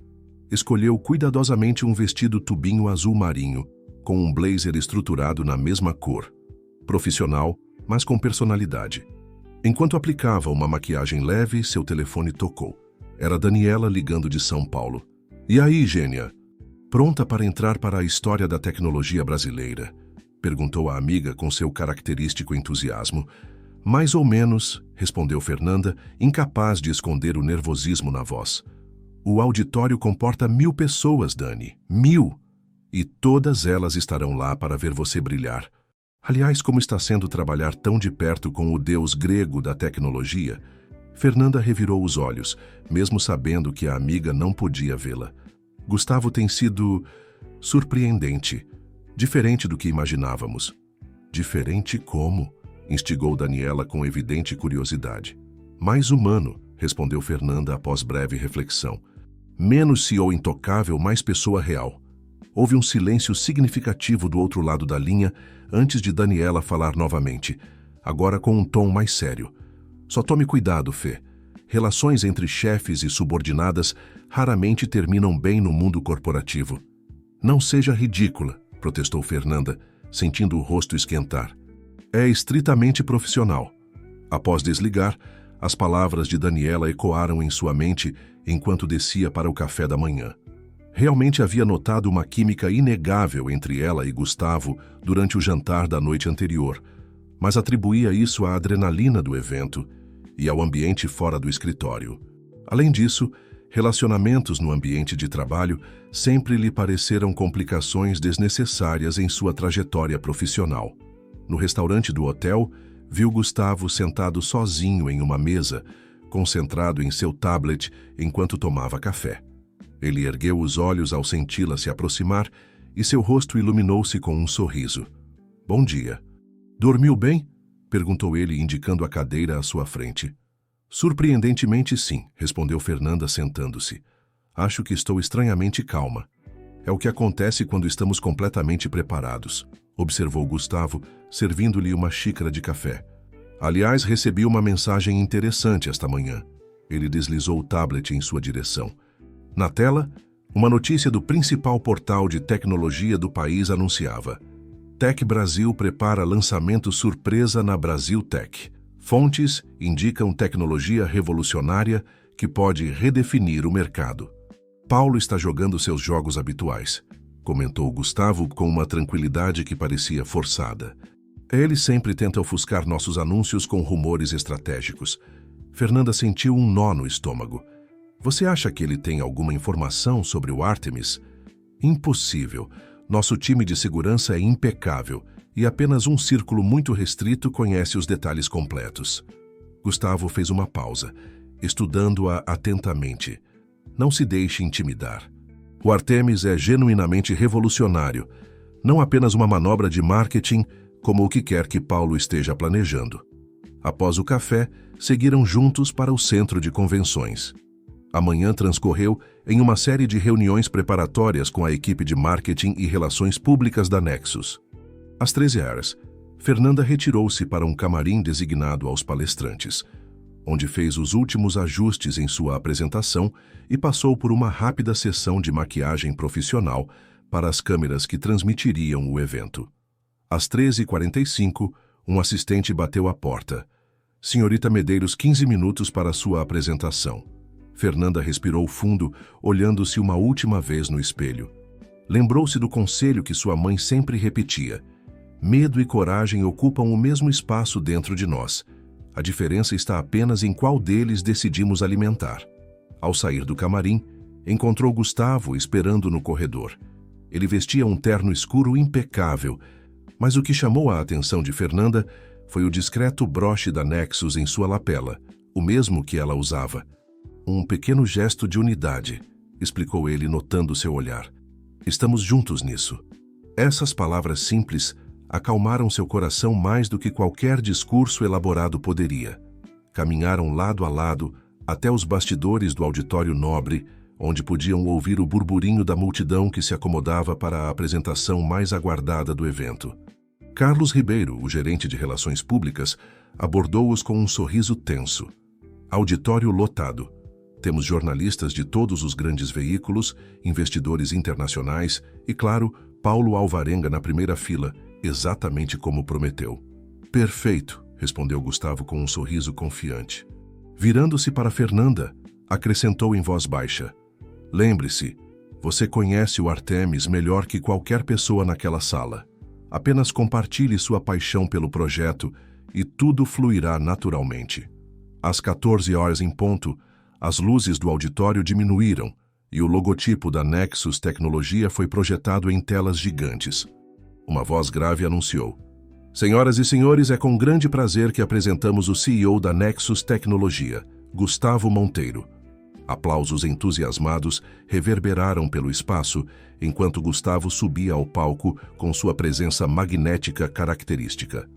Escolheu cuidadosamente um vestido tubinho azul marinho, com um blazer estruturado na mesma cor. Profissional, mas com personalidade. Enquanto aplicava uma maquiagem leve, seu telefone tocou. Era Daniela ligando de São Paulo. E aí, gênia? Pronta para entrar para a história da tecnologia brasileira? Perguntou a amiga com seu característico entusiasmo. Mais ou menos, respondeu Fernanda, incapaz de esconder o nervosismo na voz. O auditório comporta 1000 pessoas, Dani. 1000! E todas elas estarão lá para ver você brilhar. Aliás, como está sendo trabalhar tão de perto com o deus grego da tecnologia? Fernanda revirou os olhos, mesmo sabendo que a amiga não podia vê-la. Gustavo tem sido surpreendente, diferente do que imaginávamos. Diferente como? Instigou Daniela com evidente curiosidade. Mais humano, respondeu Fernanda após breve reflexão. Menos CEO intocável, mais pessoa real. Houve um silêncio significativo do outro lado da linha antes de Daniela falar novamente, agora com um tom mais sério. Só tome cuidado, Fê. Relações entre chefes e subordinadas raramente terminam bem no mundo corporativo. Não seja ridícula, protestou Fernanda, sentindo o rosto esquentar. É estritamente profissional. Após desligar, as palavras de Daniela ecoaram em sua mente enquanto descia para o café da manhã. Realmente havia notado uma química inegável entre ela e Gustavo durante o jantar da noite anterior, mas atribuía isso à adrenalina do evento e ao ambiente fora do escritório. Além disso, relacionamentos no ambiente de trabalho sempre lhe pareceram complicações desnecessárias em sua trajetória profissional. No restaurante do hotel, viu Gustavo sentado sozinho em uma mesa, concentrado em seu tablet enquanto tomava café. Ele ergueu os olhos ao senti-la se aproximar e seu rosto iluminou-se com um sorriso. « Bom dia. Dormiu bem? » perguntou ele, indicando a cadeira à sua frente. « Surpreendentemente, sim, » respondeu Fernanda, sentando-se. « Acho que estou estranhamente calma. É o que acontece quando estamos completamente preparados, » observou Gustavo, servindo-lhe uma xícara de café. « Aliás, recebi uma mensagem interessante esta manhã. » Ele deslizou o tablet em sua direção. Na tela, uma notícia do principal portal de tecnologia do país anunciava: Tech Brasil prepara lançamento surpresa na Brasil Tech. Fontes indicam tecnologia revolucionária que pode redefinir o mercado. Paulo está jogando seus jogos habituais, comentou Gustavo com uma tranquilidade que parecia forçada. Ele sempre tenta ofuscar nossos anúncios com rumores estratégicos. Fernanda sentiu um nó no estômago. Você acha que ele tem alguma informação sobre o Artemis? Impossível. Nosso time de segurança é impecável e apenas um círculo muito restrito conhece os detalhes completos. Gustavo fez uma pausa, estudando-a atentamente. Não se deixe intimidar. O Artemis é genuinamente revolucionário, não apenas uma manobra de marketing, como o que quer que Paulo esteja planejando. Após o café, seguiram juntos para o centro de convenções. A manhã transcorreu em uma série de reuniões preparatórias com a equipe de marketing e relações públicas da Nexus. Às 13 horas, Fernanda retirou-se para um camarim designado aos palestrantes, onde fez os últimos ajustes em sua apresentação e passou por uma rápida sessão de maquiagem profissional para as câmeras que transmitiriam o evento. Às 13h45, um assistente bateu à porta. Senhorita Medeiros, 15 minutos para sua apresentação. Fernanda respirou fundo, olhando-se uma última vez no espelho. Lembrou-se do conselho que sua mãe sempre repetia. Medo e coragem ocupam o mesmo espaço dentro de nós. A diferença está apenas em qual deles decidimos alimentar. Ao sair do camarim, encontrou Gustavo esperando no corredor. Ele vestia um terno escuro impecável, mas o que chamou a atenção de Fernanda foi o discreto broche da Nexus em sua lapela, o mesmo que ela usava. Um pequeno gesto de unidade, explicou ele, notando seu olhar. Estamos juntos nisso. Essas palavras simples acalmaram seu coração mais do que qualquer discurso elaborado poderia. Caminharam lado a lado até os bastidores do auditório nobre, onde podiam ouvir o burburinho da multidão que se acomodava para a apresentação mais aguardada do evento. Carlos Ribeiro, o gerente de relações públicas, abordou-os com um sorriso tenso. Auditório lotado. Temos jornalistas de todos os grandes veículos, investidores internacionais e, claro, Paulo Alvarenga na primeira fila, exatamente como prometeu. Perfeito, respondeu Gustavo com um sorriso confiante. Virando-se para Fernanda, acrescentou em voz baixa. Lembre-se, você conhece o Artemis melhor que qualquer pessoa naquela sala. Apenas compartilhe sua paixão pelo projeto e tudo fluirá naturalmente. Às 14 horas em ponto, as luzes do auditório diminuíram e o logotipo da Nexus Tecnologia foi projetado em telas gigantes. Uma voz grave anunciou: Senhoras e senhores, é com grande prazer que apresentamos o CEO da Nexus Tecnologia, Gustavo Monteiro. Aplausos entusiasmados reverberaram pelo espaço enquanto Gustavo subia ao palco com sua presença magnética característica.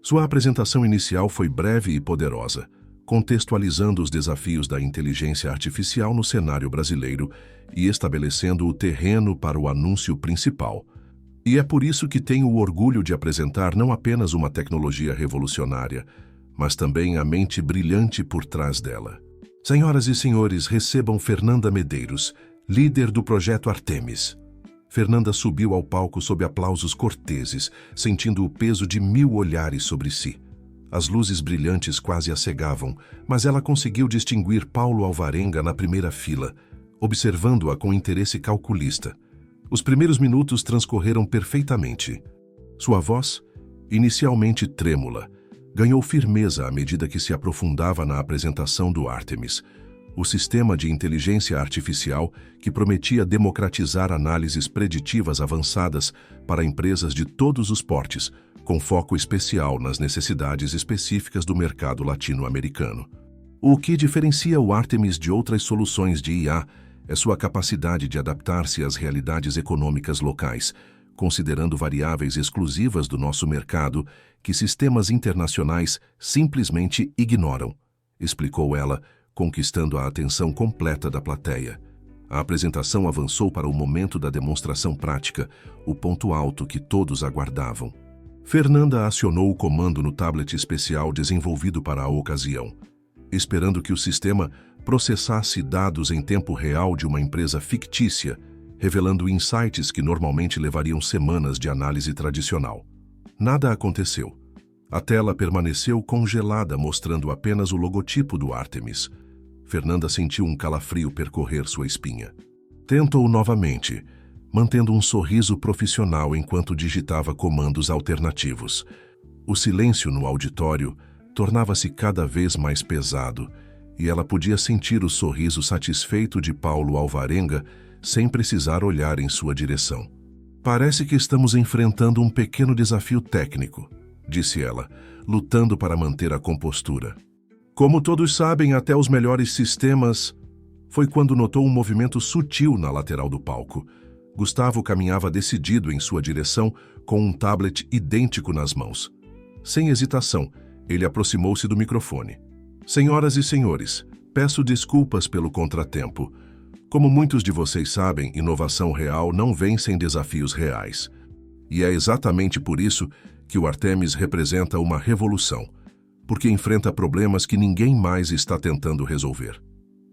Sua apresentação inicial foi breve e poderosa, contextualizando os desafios da inteligência artificial no cenário brasileiro e estabelecendo o terreno para o anúncio principal. E é por isso que tenho o orgulho de apresentar não apenas uma tecnologia revolucionária, mas também a mente brilhante por trás dela. Senhoras e senhores, recebam Fernanda Medeiros, líder do projeto Artemis. Fernanda subiu ao palco sob aplausos corteses, sentindo o peso de 1000 olhares sobre si. As luzes brilhantes quase a cegavam, mas ela conseguiu distinguir Paulo Alvarenga na primeira fila, observando-a com interesse calculista. Os primeiros minutos transcorreram perfeitamente. Sua voz, inicialmente trêmula, ganhou firmeza à medida que se aprofundava na apresentação do Artemis, o sistema de inteligência artificial que prometia democratizar análises preditivas avançadas para empresas de todos os portes, com foco especial nas necessidades específicas do mercado latino-americano. O que diferencia o Artemis de outras soluções de IA é sua capacidade de adaptar-se às realidades econômicas locais, considerando variáveis exclusivas do nosso mercado que sistemas internacionais simplesmente ignoram, explicou ela, conquistando a atenção completa da plateia. A apresentação avançou para o momento da demonstração prática, o ponto alto que todos aguardavam. Fernanda acionou o comando no tablet especial desenvolvido para a ocasião, esperando que o sistema processasse dados em tempo real de uma empresa fictícia, revelando insights que normalmente levariam semanas de análise tradicional. Nada aconteceu. A tela permaneceu congelada, mostrando apenas o logotipo do Artemis. Fernanda sentiu um calafrio percorrer sua espinha. Tentou novamente, mantendo um sorriso profissional enquanto digitava comandos alternativos. O silêncio no auditório tornava-se cada vez mais pesado, e ela podia sentir o sorriso satisfeito de Paulo Alvarenga sem precisar olhar em sua direção. Parece que estamos enfrentando um pequeno desafio técnico, disse ela, lutando para manter a compostura. Como todos sabem, até os melhores sistemas... Foi quando notou um movimento sutil na lateral do palco. Gustavo caminhava decidido em sua direção, com um tablet idêntico nas mãos. Sem hesitação, ele aproximou-se do microfone. Senhoras e senhores, peço desculpas pelo contratempo. Como muitos de vocês sabem, inovação real não vem sem desafios reais. E é exatamente por isso que o Artemis representa uma revolução, porque enfrenta problemas que ninguém mais está tentando resolver.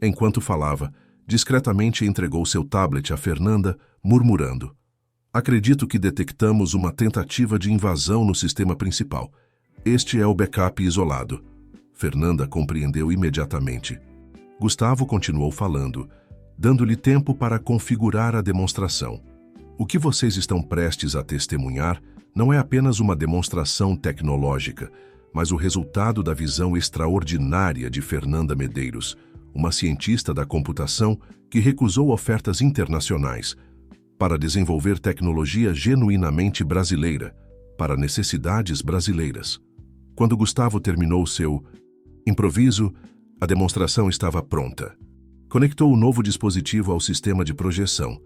Enquanto falava, discretamente entregou seu tablet a Fernanda, murmurando: acredito que detectamos uma tentativa de invasão no sistema principal. Este é o backup isolado. Fernanda compreendeu imediatamente. Gustavo continuou falando, dando-lhe tempo para configurar a demonstração. O que vocês estão prestes a testemunhar não é apenas uma demonstração tecnológica, mas o resultado da visão extraordinária de Fernanda Medeiros, uma cientista da computação que recusou ofertas internacionais para desenvolver tecnologia genuinamente brasileira, para necessidades brasileiras. Quando Gustavo terminou seu improviso, a demonstração estava pronta. Conectou o novo dispositivo ao sistema de projeção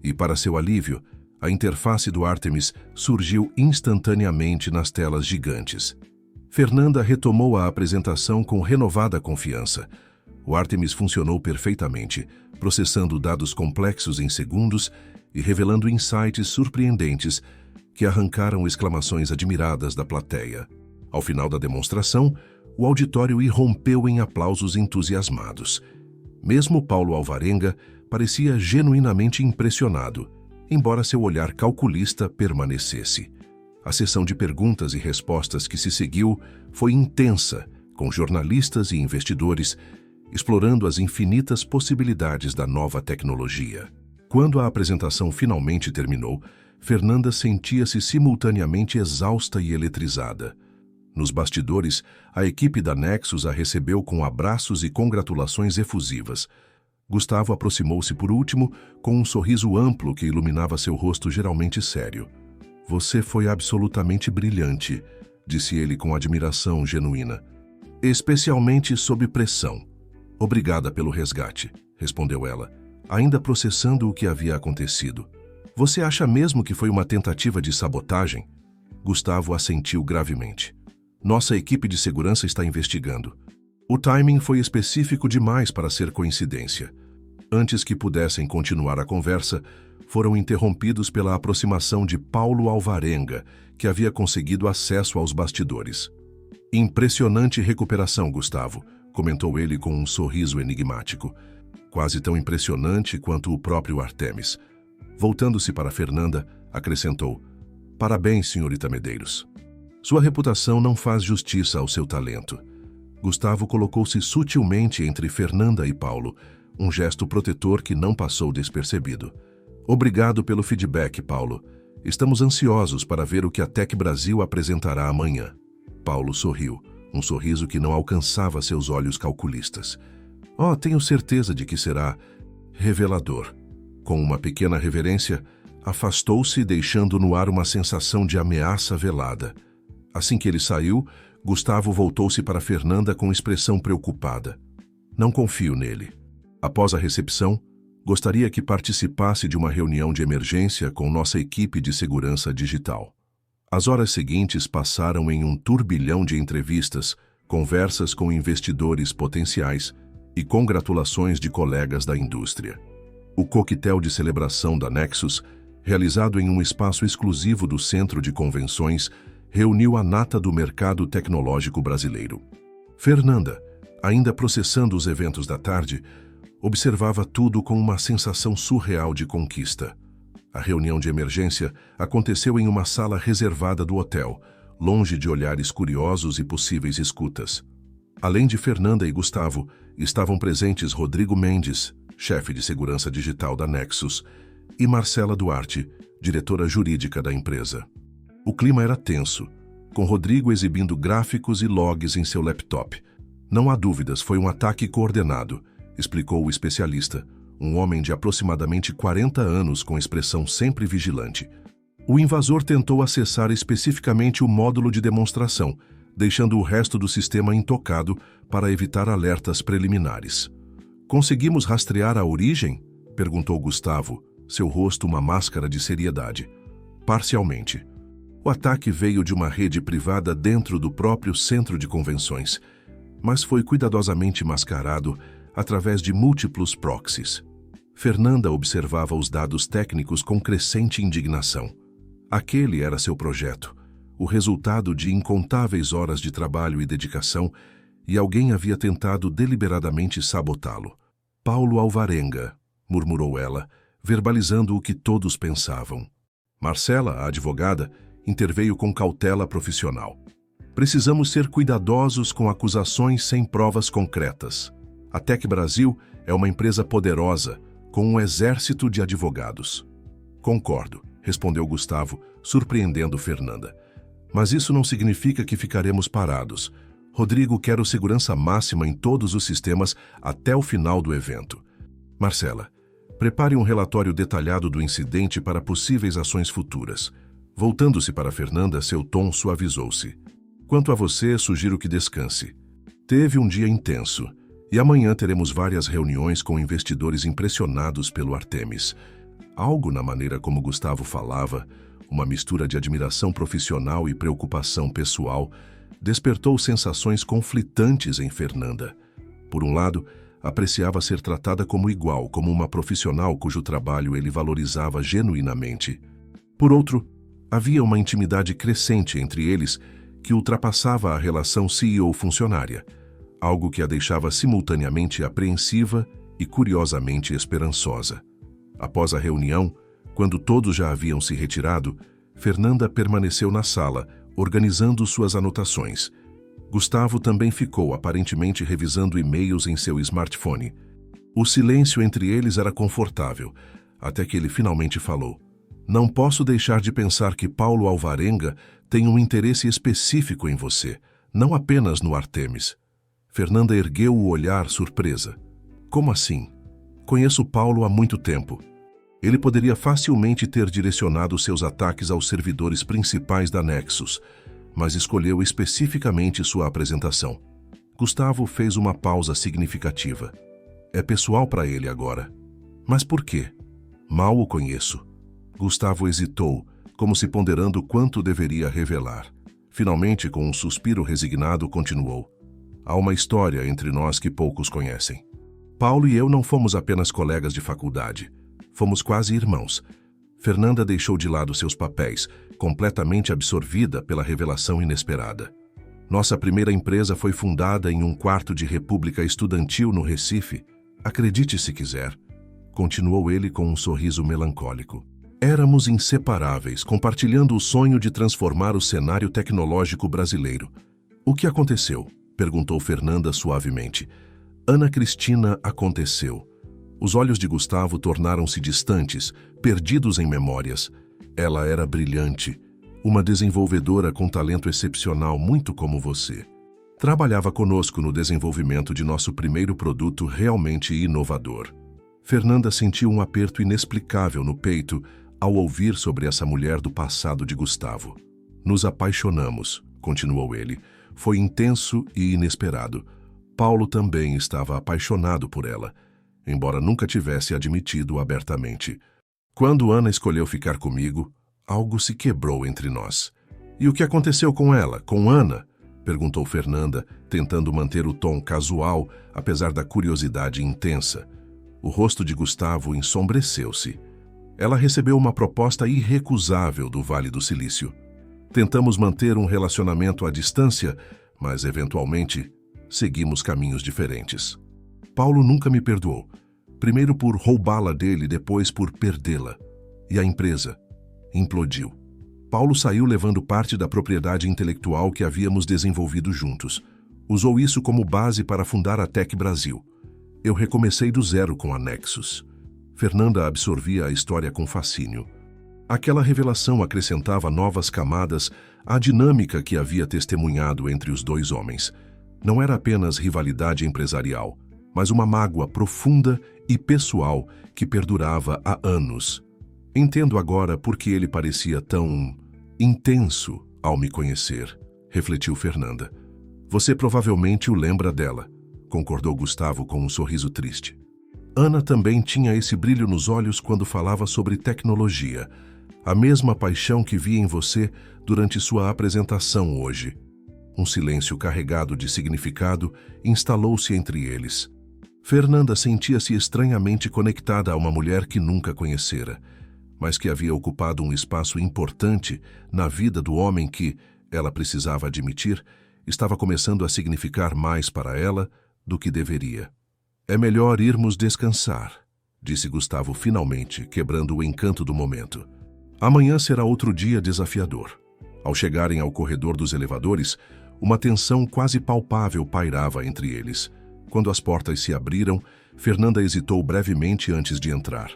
e, para seu alívio, a interface do Artemis surgiu instantaneamente nas telas gigantes. Fernanda retomou a apresentação com renovada confiança. O Artemis funcionou perfeitamente, processando dados complexos em segundos e revelando insights surpreendentes que arrancaram exclamações admiradas da plateia. Ao final da demonstração, o auditório irrompeu em aplausos entusiasmados. Mesmo Paulo Alvarenga parecia genuinamente impressionado, embora seu olhar calculista permanecesse. A sessão de perguntas e respostas que se seguiu foi intensa, com jornalistas e investidores explorando as infinitas possibilidades da nova tecnologia. Quando a apresentação finalmente terminou, Fernanda sentia-se simultaneamente exausta e eletrizada. Nos bastidores, a equipe da Nexus a recebeu com abraços e congratulações efusivas. Gustavo aproximou-se por último, com um sorriso amplo que iluminava seu rosto geralmente sério. Você foi absolutamente brilhante, disse ele com admiração genuína. Especialmente sob pressão. Obrigada pelo resgate, respondeu ela, ainda processando o que havia acontecido. Você acha mesmo que foi uma tentativa de sabotagem? Gustavo assentiu gravemente. Nossa equipe de segurança está investigando. O timing foi específico demais para ser coincidência. Antes que pudessem continuar a conversa, foram interrompidos pela aproximação de Paulo Alvarenga, que havia conseguido acesso aos bastidores. Impressionante recuperação, Gustavo, comentou ele com um sorriso enigmático. Quase tão impressionante quanto o próprio Artemis. Voltando-se para Fernanda, acrescentou: Parabéns, senhorita Medeiros. Sua reputação não faz justiça ao seu talento. Gustavo colocou-se sutilmente entre Fernanda e Paulo, um gesto protetor que não passou despercebido. Obrigado pelo feedback, Paulo. Estamos ansiosos para ver o que a Tech Brasil apresentará amanhã. Paulo sorriu, um sorriso que não alcançava seus olhos calculistas. Tenho certeza de que será revelador. Com uma pequena reverência, afastou-se, deixando no ar uma sensação de ameaça velada. Assim que ele saiu, Gustavo voltou-se para Fernanda com expressão preocupada. Não confio nele. Após a recepção, gostaria que participasse de uma reunião de emergência com nossa equipe de segurança digital. As horas seguintes passaram em um turbilhão de entrevistas, conversas com investidores potenciais e congratulações de colegas da indústria. O coquetel de celebração da Nexus, realizado em um espaço exclusivo do Centro de Convenções, reuniu a nata do mercado tecnológico brasileiro. Fernanda, ainda processando os eventos da tarde, observava tudo com uma sensação surreal de conquista. A reunião de emergência aconteceu em uma sala reservada do hotel, longe de olhares curiosos e possíveis escutas. Além de Fernanda e Gustavo, estavam presentes Rodrigo Mendes, chefe de segurança digital da Nexus, e Marcela Duarte, diretora jurídica da empresa. O clima era tenso, com Rodrigo exibindo gráficos e logs em seu laptop. Não há dúvidas, foi um ataque coordenado, explicou o especialista, um homem de aproximadamente 40 anos com expressão sempre vigilante. O invasor tentou acessar especificamente o módulo de demonstração, deixando o resto do sistema intocado para evitar alertas preliminares. Conseguimos rastrear a origem? Perguntou Gustavo, seu rosto uma máscara de seriedade. Parcialmente. O ataque veio de uma rede privada dentro do próprio centro de convenções, mas foi cuidadosamente mascarado através de múltiplos proxies. Fernanda observava os dados técnicos com crescente indignação. Aquele era seu projeto, o resultado de incontáveis horas de trabalho e dedicação, e alguém havia tentado deliberadamente sabotá-lo. Paulo Alvarenga, murmurou ela, verbalizando o que todos pensavam. Marcela, a advogada, interveio com cautela profissional. Precisamos ser cuidadosos com acusações sem provas concretas. A Tech Brasil é uma empresa poderosa, com um exército de advogados. Concordo, respondeu Gustavo, surpreendendo Fernanda. Mas isso não significa que ficaremos parados. Rodrigo quer o segurança máxima em todos os sistemas até o final do evento. Marcela, prepare um relatório detalhado do incidente para possíveis ações futuras. Voltando-se para Fernanda, seu tom suavizou-se. Quanto a você, sugiro que descanse. Teve um dia intenso, e amanhã teremos várias reuniões com investidores impressionados pelo Artemis. Algo na maneira como Gustavo falava, uma mistura de admiração profissional e preocupação pessoal, despertou sensações conflitantes em Fernanda. Por um lado, apreciava ser tratada como igual, como uma profissional cujo trabalho ele valorizava genuinamente. Por outro, havia uma intimidade crescente entre eles que ultrapassava a relação CEO-funcionária, algo que a deixava simultaneamente apreensiva e curiosamente esperançosa. Após a reunião, quando todos já haviam se retirado, Fernanda permaneceu na sala, organizando suas anotações. Gustavo também ficou aparentemente revisando e-mails em seu smartphone. O silêncio entre eles era confortável, até que ele finalmente falou. Não posso deixar de pensar que Paulo Alvarenga tem um interesse específico em você, não apenas no Artemis. Fernanda ergueu o olhar surpresa. Como assim? Conheço Paulo há muito tempo. Ele poderia facilmente ter direcionado seus ataques aos servidores principais da Nexus, mas escolheu especificamente sua apresentação. Gustavo fez uma pausa significativa. É pessoal para ele agora. Mas por quê? Mal o conheço. Gustavo hesitou, como se ponderando quanto deveria revelar. Finalmente, com um suspiro resignado, continuou. Há uma história entre nós que poucos conhecem. Paulo e eu não fomos apenas colegas de faculdade. Fomos quase irmãos. Fernanda deixou de lado seus papéis, completamente absorvida pela revelação inesperada. Nossa primeira empresa foi fundada em um quarto de república estudantil no Recife. Acredite se quiser, continuou ele com um sorriso melancólico. Éramos inseparáveis, compartilhando o sonho de transformar o cenário tecnológico brasileiro. O que aconteceu? Perguntou Fernanda suavemente. Ana Cristina aconteceu. Os olhos de Gustavo tornaram-se distantes, perdidos em memórias. Ela era brilhante, uma desenvolvedora com talento excepcional, muito como você. Trabalhava conosco no desenvolvimento de nosso primeiro produto realmente inovador. Fernanda sentiu um aperto inexplicável no peito ao ouvir sobre essa mulher do passado de Gustavo. Nos apaixonamos, continuou ele. Foi intenso e inesperado. Paulo também estava apaixonado por ela, embora nunca tivesse admitido abertamente. Quando Ana escolheu ficar comigo, algo se quebrou entre nós. E o que aconteceu com ela, com Ana? Perguntou Fernanda, tentando manter o tom casual, apesar da curiosidade intensa. O rosto de Gustavo ensombreceu-se. Ela recebeu uma proposta irrecusável do Vale do Silício. Tentamos manter um relacionamento à distância, mas, eventualmente, seguimos caminhos diferentes. Paulo nunca me perdoou. Primeiro por roubá-la dele, depois por perdê-la. E a empresa implodiu. Paulo saiu levando parte da propriedade intelectual que havíamos desenvolvido juntos. Usou isso como base para fundar a Tech Brasil. Eu recomecei do zero com a Nexus. Fernanda absorvia a história com fascínio. Aquela revelação acrescentava novas camadas à dinâmica que havia testemunhado entre os dois homens. Não era apenas rivalidade empresarial, mas uma mágoa profunda e pessoal que perdurava há anos. Entendo agora por que ele parecia tão intenso ao me conhecer, refletiu Fernanda. Você provavelmente o lembra dela, concordou Gustavo com um sorriso triste. Ana também tinha esse brilho nos olhos quando falava sobre tecnologia, a mesma paixão que vi em você durante sua apresentação hoje. Um silêncio carregado de significado instalou-se entre eles. Fernanda sentia-se estranhamente conectada a uma mulher que nunca conhecera, mas que havia ocupado um espaço importante na vida do homem que, ela precisava admitir, estava começando a significar mais para ela do que deveria. É melhor irmos descansar, disse Gustavo finalmente, quebrando o encanto do momento. Amanhã será outro dia desafiador. Ao chegarem ao corredor dos elevadores, uma tensão quase palpável pairava entre eles. Quando as portas se abriram, Fernanda hesitou brevemente antes de entrar.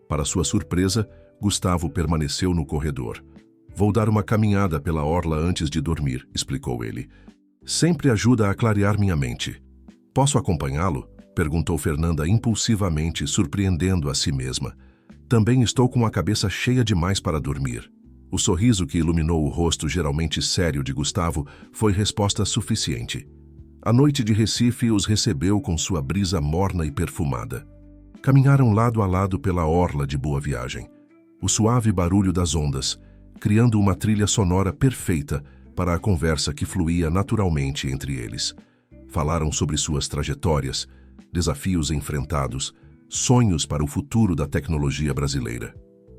Para sua surpresa, Gustavo permaneceu no corredor. Vou dar uma caminhada pela orla antes de dormir, explicou ele. Sempre ajuda a clarear minha mente. Posso acompanhá-lo? Perguntou Fernanda impulsivamente, surpreendendo a si mesma. Também estou com a cabeça cheia demais para dormir. O sorriso que iluminou o rosto geralmente sério de Gustavo foi resposta suficiente. A noite de Recife os recebeu com sua brisa morna e perfumada. Caminharam lado a lado pela orla de Boa Viagem. O suave barulho das ondas, criando uma trilha sonora perfeita para a conversa que fluía naturalmente entre eles. Falaram sobre suas trajetórias, desafios enfrentados, sonhos para o futuro da tecnologia brasileira.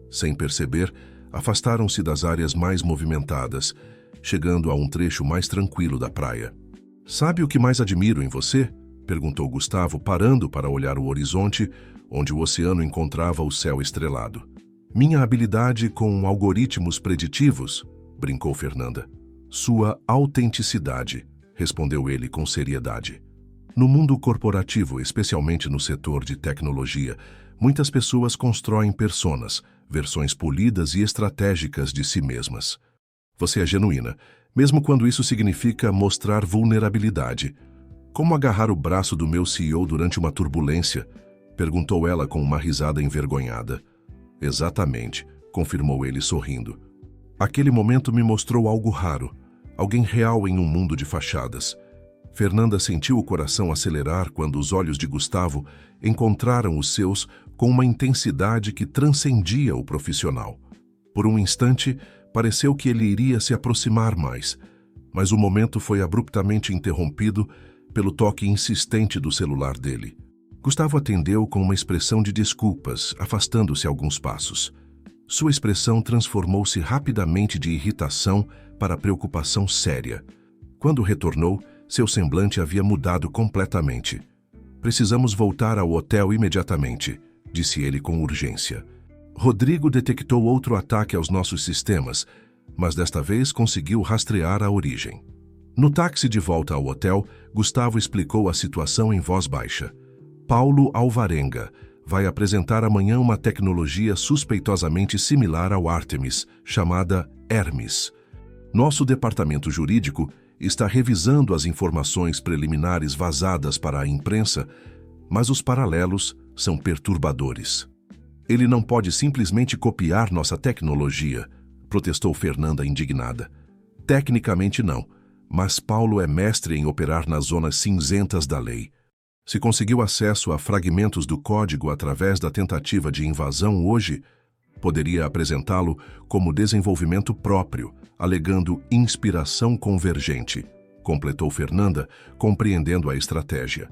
Sem perceber, afastaram-se das áreas mais movimentadas, chegando a um trecho mais tranquilo da praia. Sabe o que mais admiro em você? Perguntou Gustavo, parando para olhar o horizonte, onde o oceano encontrava o céu estrelado. Minha habilidade com algoritmos preditivos, brincou Fernanda. Sua autenticidade, respondeu ele com seriedade. No mundo corporativo, especialmente no setor de tecnologia, muitas pessoas constroem personas, versões polidas e estratégicas de si mesmas. Você é genuína, mesmo quando isso significa mostrar vulnerabilidade. Como agarrar o braço do meu CEO durante uma turbulência? Perguntou ela com uma risada envergonhada. Exatamente, confirmou ele sorrindo. Aquele momento me mostrou algo raro, alguém real em um mundo de fachadas. Fernanda sentiu o coração acelerar quando os olhos de Gustavo encontraram os seus com uma intensidade que transcendia o profissional. Por um instante, pareceu que ele iria se aproximar mais, mas o momento foi abruptamente interrompido pelo toque insistente do celular dele. Gustavo atendeu com uma expressão de desculpas, afastando-se alguns passos. Sua expressão transformou-se rapidamente de irritação para preocupação séria. Quando retornou, seu semblante havia mudado completamente. "Precisamos voltar ao hotel imediatamente", disse ele com urgência. Rodrigo detectou outro ataque aos nossos sistemas, mas desta vez conseguiu rastrear a origem. No táxi de volta ao hotel, Gustavo explicou a situação em voz baixa. "Paulo Alvarenga vai apresentar amanhã uma tecnologia suspeitosamente similar ao Artemis, chamada Hermes. Nosso departamento jurídico está revisando as informações preliminares vazadas para a imprensa, mas os paralelos são perturbadores. Ele não pode simplesmente copiar nossa tecnologia", protestou Fernanda indignada. "Tecnicamente não, mas Paulo é mestre em operar nas zonas cinzentas da lei. Se conseguiu acesso a fragmentos do código através da tentativa de invasão hoje, poderia apresentá-lo como desenvolvimento próprio, alegando inspiração convergente", completou Fernanda, compreendendo a estratégia.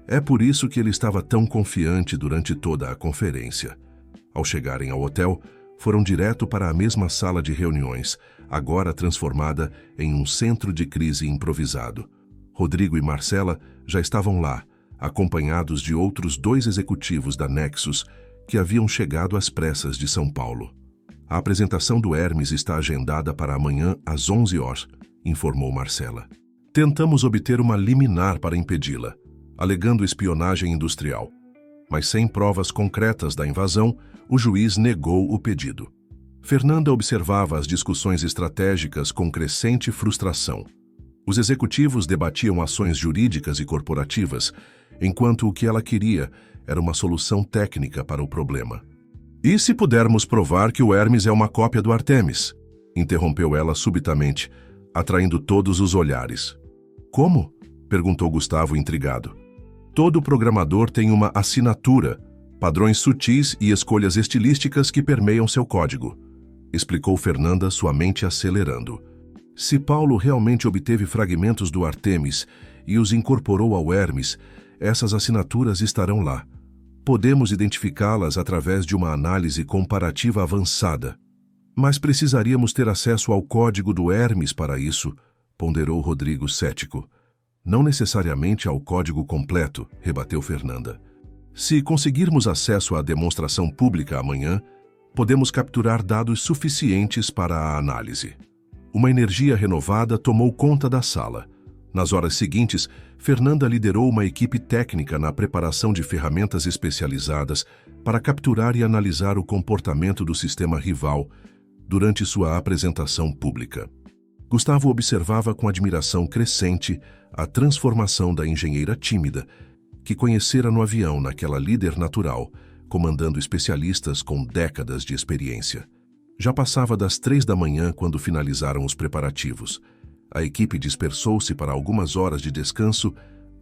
É por isso que ele estava tão confiante durante toda a conferência. Ao chegarem ao hotel, foram direto para a mesma sala de reuniões, agora transformada em um centro de crise improvisado. Rodrigo e Marcela já estavam lá, acompanhados de outros 2 executivos da Nexus que haviam chegado às pressas de São Paulo. "A apresentação do Hermes está agendada para amanhã às 11 horas, informou Marcela. "Tentamos obter uma liminar para impedi-la, alegando espionagem industrial. Mas sem provas concretas da invasão, o juiz negou o pedido." Fernanda observava as discussões estratégicas com crescente frustração. Os executivos debatiam ações jurídicas e corporativas, enquanto o que ela queria era uma solução técnica para o problema. "E se pudermos provar que o Hermes é uma cópia do Artemis?", interrompeu ela subitamente, atraindo todos os olhares. "Como?", perguntou Gustavo intrigado. "Todo programador tem uma assinatura, padrões sutis e escolhas estilísticas que permeiam seu código", explicou Fernanda, sua mente acelerando. "Se Paulo realmente obteve fragmentos do Artemis e os incorporou ao Hermes, essas assinaturas estarão lá. Podemos identificá-las através de uma análise comparativa avançada. Mas precisaríamos ter acesso ao código do Hermes para isso", ponderou Rodrigo cético. "Não necessariamente ao código completo", rebateu Fernanda. "Se conseguirmos acesso à demonstração pública amanhã, podemos capturar dados suficientes para a análise." Uma energia renovada tomou conta da sala. Nas horas seguintes, Fernanda liderou uma equipe técnica na preparação de ferramentas especializadas para capturar e analisar o comportamento do sistema rival durante sua apresentação pública. Gustavo observava com admiração crescente a transformação da engenheira tímida, que conhecera no avião naquela líder natural, comandando especialistas com décadas de experiência. Já passava das 3 da manhã quando finalizaram os preparativos. A equipe dispersou-se para algumas horas de descanso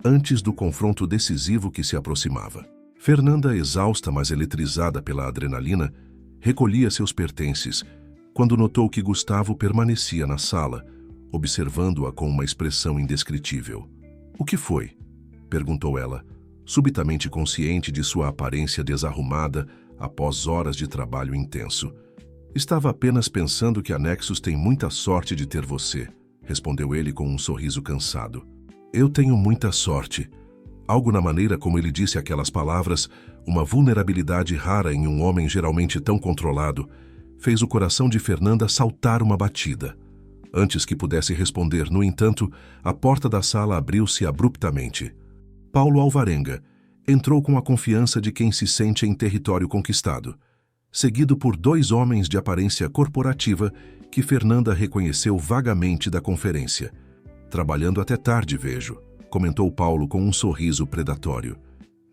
antes do confronto decisivo que se aproximava. Fernanda, exausta, mas eletrizada pela adrenalina, recolhia seus pertences, quando notou que Gustavo permanecia na sala, observando-a com uma expressão indescritível. "O que foi?", perguntou ela, subitamente consciente de sua aparência desarrumada após horas de trabalho intenso. "Estava apenas pensando que a Nexus tem muita sorte de ter você", respondeu ele com um sorriso cansado. "Eu tenho muita sorte." Algo na maneira como ele disse aquelas palavras, uma vulnerabilidade rara em um homem geralmente tão controlado, fez o coração de Fernanda saltar uma batida. Antes que pudesse responder, no entanto, a porta da sala abriu-se abruptamente. Paulo Alvarenga entrou com a confiança de quem se sente em território conquistado, seguido por 2 homens de aparência corporativa que Fernanda reconheceu vagamente da conferência. "Trabalhando até tarde, vejo", comentou Paulo com um sorriso predatório.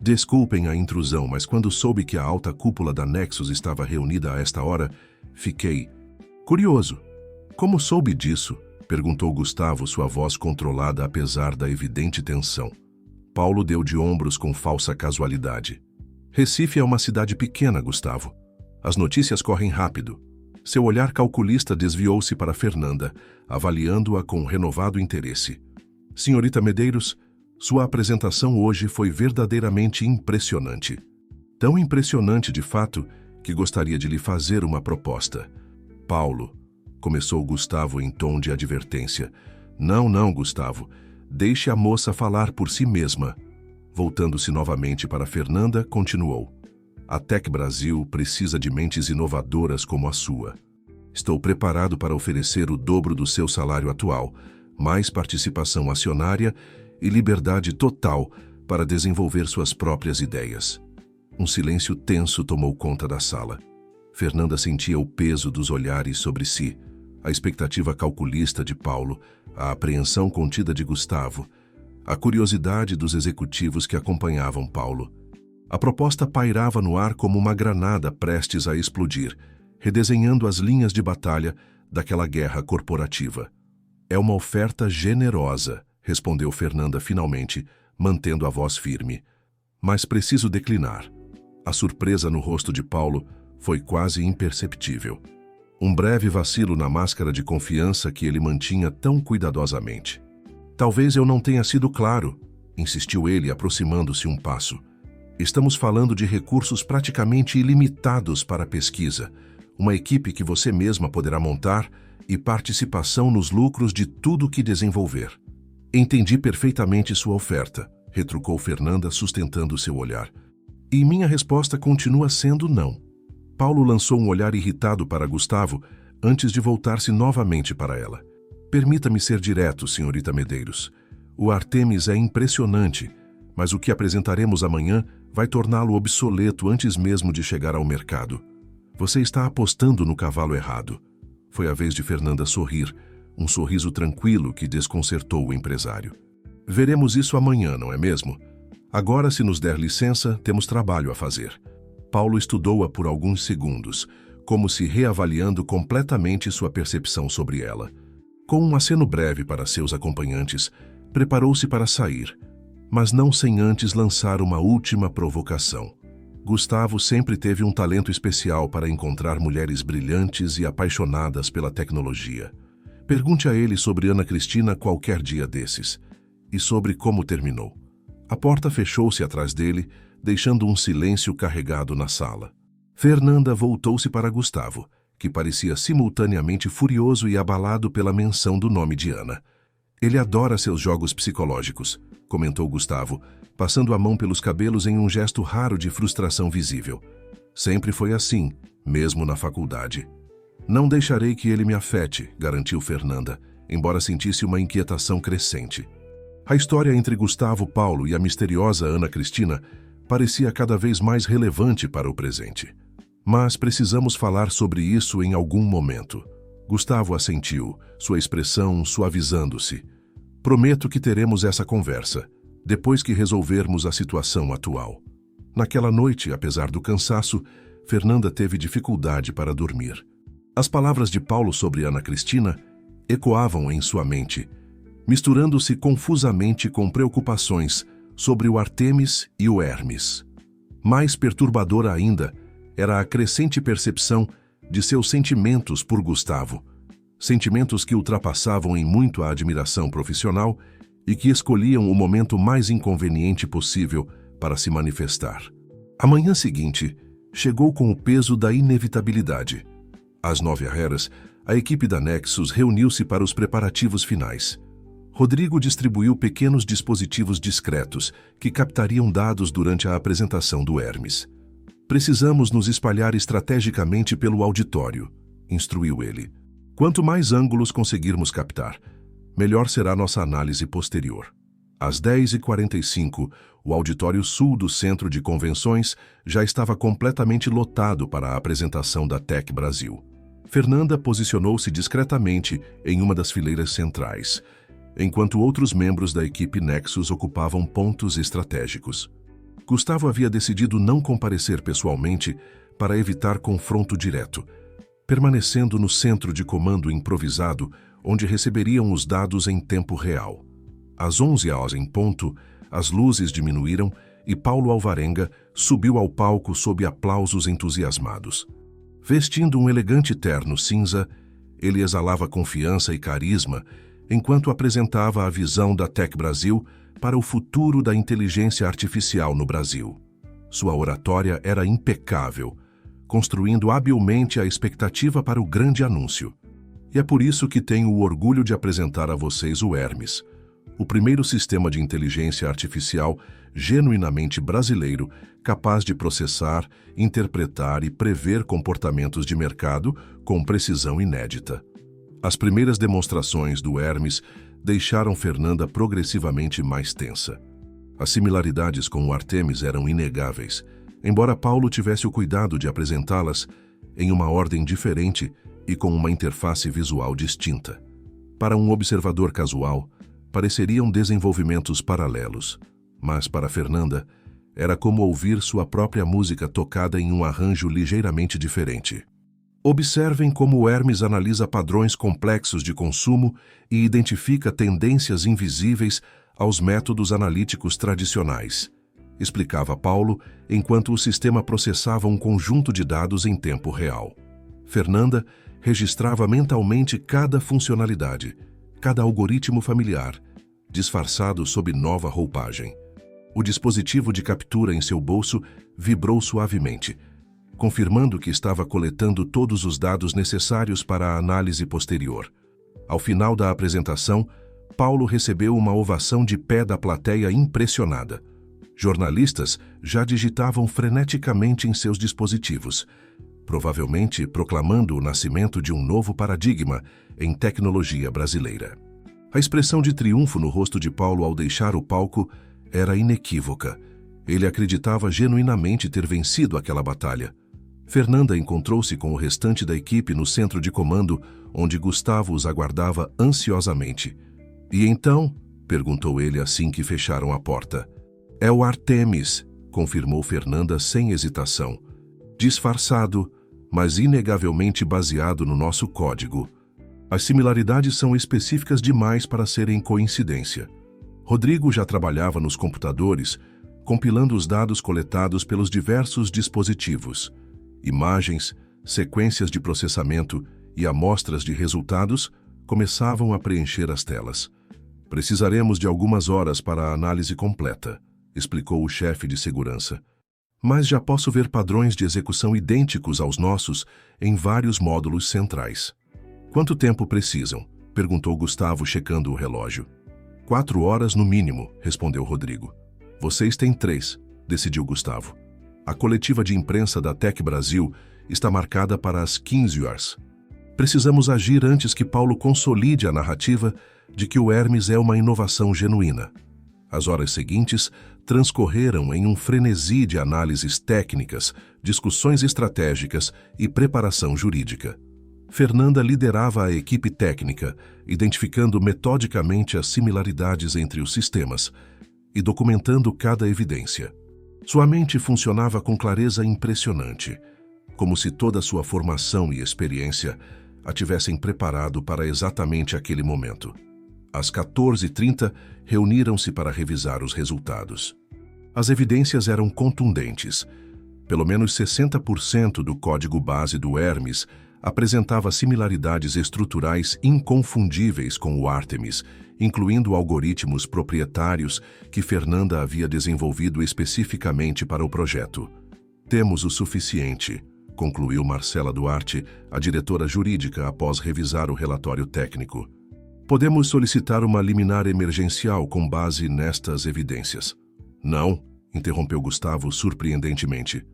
"Desculpem a intrusão, mas quando soube que a alta cúpula da Nexus estava reunida a esta hora, fiquei curioso." "Como soube disso?", Perguntou Gustavo, sua voz controlada apesar da evidente tensão. Paulo deu de ombros com falsa casualidade. Recife é uma cidade pequena, Gustavo. As notícias correm rápido. Seu olhar calculista desviou-se para Fernanda, avaliando-a com renovado interesse. Senhorita Medeiros, sua apresentação hoje foi verdadeiramente impressionante. Tão impressionante, de fato, que gostaria de lhe fazer uma proposta. Paulo, começou Gustavo em tom de advertência. Não, Gustavo. Deixe a moça falar por si mesma. Voltando-se novamente para Fernanda, continuou. A Tec Brasil precisa de mentes inovadoras como a sua. Estou preparado para oferecer o dobro do seu salário atual, mais participação acionária e liberdade total para desenvolver suas próprias ideias. Um silêncio tenso tomou conta da sala. Fernanda sentia o peso dos olhares sobre si, a expectativa calculista de Paulo, a apreensão contida de Gustavo, a curiosidade dos executivos que acompanhavam Paulo. A proposta pairava no ar como uma granada prestes a explodir, redesenhando as linhas de batalha daquela guerra corporativa. É uma oferta generosa, respondeu Fernanda finalmente, mantendo a voz firme. Mas preciso declinar. A surpresa no rosto de Paulo foi quase imperceptível. Um breve vacilo na máscara de confiança que ele mantinha tão cuidadosamente. Talvez eu não tenha sido claro, insistiu ele, aproximando-se um passo. Estamos falando de recursos praticamente ilimitados para a pesquisa, uma equipe que você mesma poderá montar e participação nos lucros de tudo que desenvolver. Entendi perfeitamente sua oferta, retrucou Fernanda, sustentando seu olhar. E minha resposta continua sendo não. Paulo lançou um olhar irritado para Gustavo antes de voltar-se novamente para ela. Permita-me ser direto, senhorita Medeiros. O Artemis é impressionante, mas o que apresentaremos amanhã vai torná-lo obsoleto antes mesmo de chegar ao mercado. Você está apostando no cavalo errado. Foi a vez de Fernanda sorrir, um sorriso tranquilo que desconcertou o empresário. Veremos isso amanhã, não é mesmo? Agora, se nos der licença, temos trabalho a fazer. Paulo estudou-a por alguns segundos, como se reavaliando completamente sua percepção sobre ela. Com um aceno breve para seus acompanhantes, preparou-se para sair, mas não sem antes lançar uma última provocação. Gustavo sempre teve um talento especial para encontrar mulheres brilhantes e apaixonadas pela tecnologia. Pergunte a ele sobre Ana Cristina qualquer dia desses, e sobre como terminou. A porta fechou-se atrás dele, deixando um silêncio carregado na sala. Fernanda voltou-se para Gustavo, que parecia simultaneamente furioso e abalado pela menção do nome de Ana. Ele adora seus jogos psicológicos, comentou Gustavo, passando a mão pelos cabelos em um gesto raro de frustração visível. Sempre foi assim, mesmo na faculdade. Não deixarei que ele me afete, garantiu Fernanda, embora sentisse uma inquietação crescente. A história entre Gustavo Paulo e a misteriosa Ana Cristina parecia cada vez mais relevante para o presente. Mas precisamos falar sobre isso em algum momento. Gustavo assentiu, sua expressão suavizando-se. Prometo que teremos essa conversa, depois que resolvermos a situação atual. Naquela noite, apesar do cansaço, Fernanda teve dificuldade para dormir. As palavras de Paulo sobre Ana Cristina ecoavam em sua mente, misturando-se confusamente com preocupações sobre o Artemis e o Hermes. Mais perturbadora ainda era a crescente percepção de seus sentimentos por Gustavo, sentimentos que ultrapassavam em muito a admiração profissional e que escolhiam o momento mais inconveniente possível para se manifestar. A manhã seguinte chegou com o peso da inevitabilidade. Às 9h, a equipe da Nexus reuniu-se para os preparativos finais. Rodrigo distribuiu pequenos dispositivos discretos que captariam dados durante a apresentação do Hermes. Precisamos nos espalhar estrategicamente pelo auditório, instruiu ele. Quanto mais ângulos conseguirmos captar, melhor será nossa análise posterior. Às 10h45, o auditório sul do Centro de Convenções já estava completamente lotado para a apresentação da Tec Brasil. Fernanda posicionou-se discretamente em uma das fileiras centrais, enquanto outros membros da equipe Nexus ocupavam pontos estratégicos. Gustavo havia decidido não comparecer pessoalmente para evitar confronto direto, permanecendo no centro de comando improvisado, onde receberiam os dados em tempo real. Às 11h em ponto, as luzes diminuíram e Paulo Alvarenga subiu ao palco sob aplausos entusiasmados. Vestindo um elegante terno cinza, ele exalava confiança e carisma enquanto apresentava a visão da Tec Brasil para o futuro da inteligência artificial no Brasil. Sua oratória era impecável, construindo habilmente a expectativa para o grande anúncio. E é por isso que tenho o orgulho de apresentar a vocês o Hermes, o primeiro sistema de inteligência artificial genuinamente brasileiro capaz de processar, interpretar e prever comportamentos de mercado com precisão inédita. As primeiras demonstrações do Hermes deixaram Fernanda progressivamente mais tensa. As similaridades com o Artemis eram inegáveis, embora Paulo tivesse o cuidado de apresentá-las em uma ordem diferente e com uma interface visual distinta. Para um observador casual, pareceriam desenvolvimentos paralelos, mas para Fernanda, era como ouvir sua própria música tocada em um arranjo ligeiramente diferente. Observem como o Hermes analisa padrões complexos de consumo e identifica tendências invisíveis aos métodos analíticos tradicionais, explicava Paulo, enquanto o sistema processava um conjunto de dados em tempo real. Fernanda registrava mentalmente cada funcionalidade, cada algoritmo familiar, disfarçado sob nova roupagem. O dispositivo de captura em seu bolso vibrou suavemente, confirmando que estava coletando todos os dados necessários para a análise posterior. Ao final da apresentação, Paulo recebeu uma ovação de pé da plateia impressionada. Jornalistas já digitavam freneticamente em seus dispositivos, provavelmente proclamando o nascimento de um novo paradigma em tecnologia brasileira. A expressão de triunfo no rosto de Paulo ao deixar o palco era inequívoca. Ele acreditava genuinamente ter vencido aquela batalha. Fernanda encontrou-se com o restante da equipe no centro de comando, onde Gustavo os aguardava ansiosamente. "E então?", perguntou ele assim que fecharam a porta. "É o Artemis", confirmou Fernanda sem hesitação. "Disfarçado, mas inegavelmente baseado no nosso código. As similaridades são específicas demais para serem coincidência." Rodrigo já trabalhava nos computadores, compilando os dados coletados pelos diversos dispositivos. Imagens, sequências de processamento e amostras de resultados começavam a preencher as telas. "Precisaremos de algumas horas para a análise completa", explicou o chefe de segurança. "Mas já posso ver padrões de execução idênticos aos nossos em vários módulos centrais." "Quanto tempo precisam?", perguntou Gustavo, checando o relógio. 4 horas no mínimo", respondeu Rodrigo. "Vocês têm 3, decidiu Gustavo. "A coletiva de imprensa da Tec Brasil está marcada para as 15 horas. Precisamos agir antes que Paulo consolide a narrativa de que o Hermes é uma inovação genuína." As horas seguintes transcorreram em um frenesi de análises técnicas, discussões estratégicas e preparação jurídica. Fernanda liderava a equipe técnica, identificando metodicamente as similaridades entre os sistemas e documentando cada evidência. Sua mente funcionava com clareza impressionante, como se toda sua formação e experiência a tivessem preparado para exatamente aquele momento. Às 14h30, reuniram-se para revisar os resultados. As evidências eram contundentes. Pelo menos 60% do código base do Hermes apresentava similaridades estruturais inconfundíveis com o Artemis, incluindo algoritmos proprietários que Fernanda havia desenvolvido especificamente para o projeto. "Temos o suficiente", concluiu Marcela Duarte, a diretora jurídica, após revisar o relatório técnico. "Podemos solicitar uma liminar emergencial com base nestas evidências." "Não", interrompeu Gustavo surpreendentemente.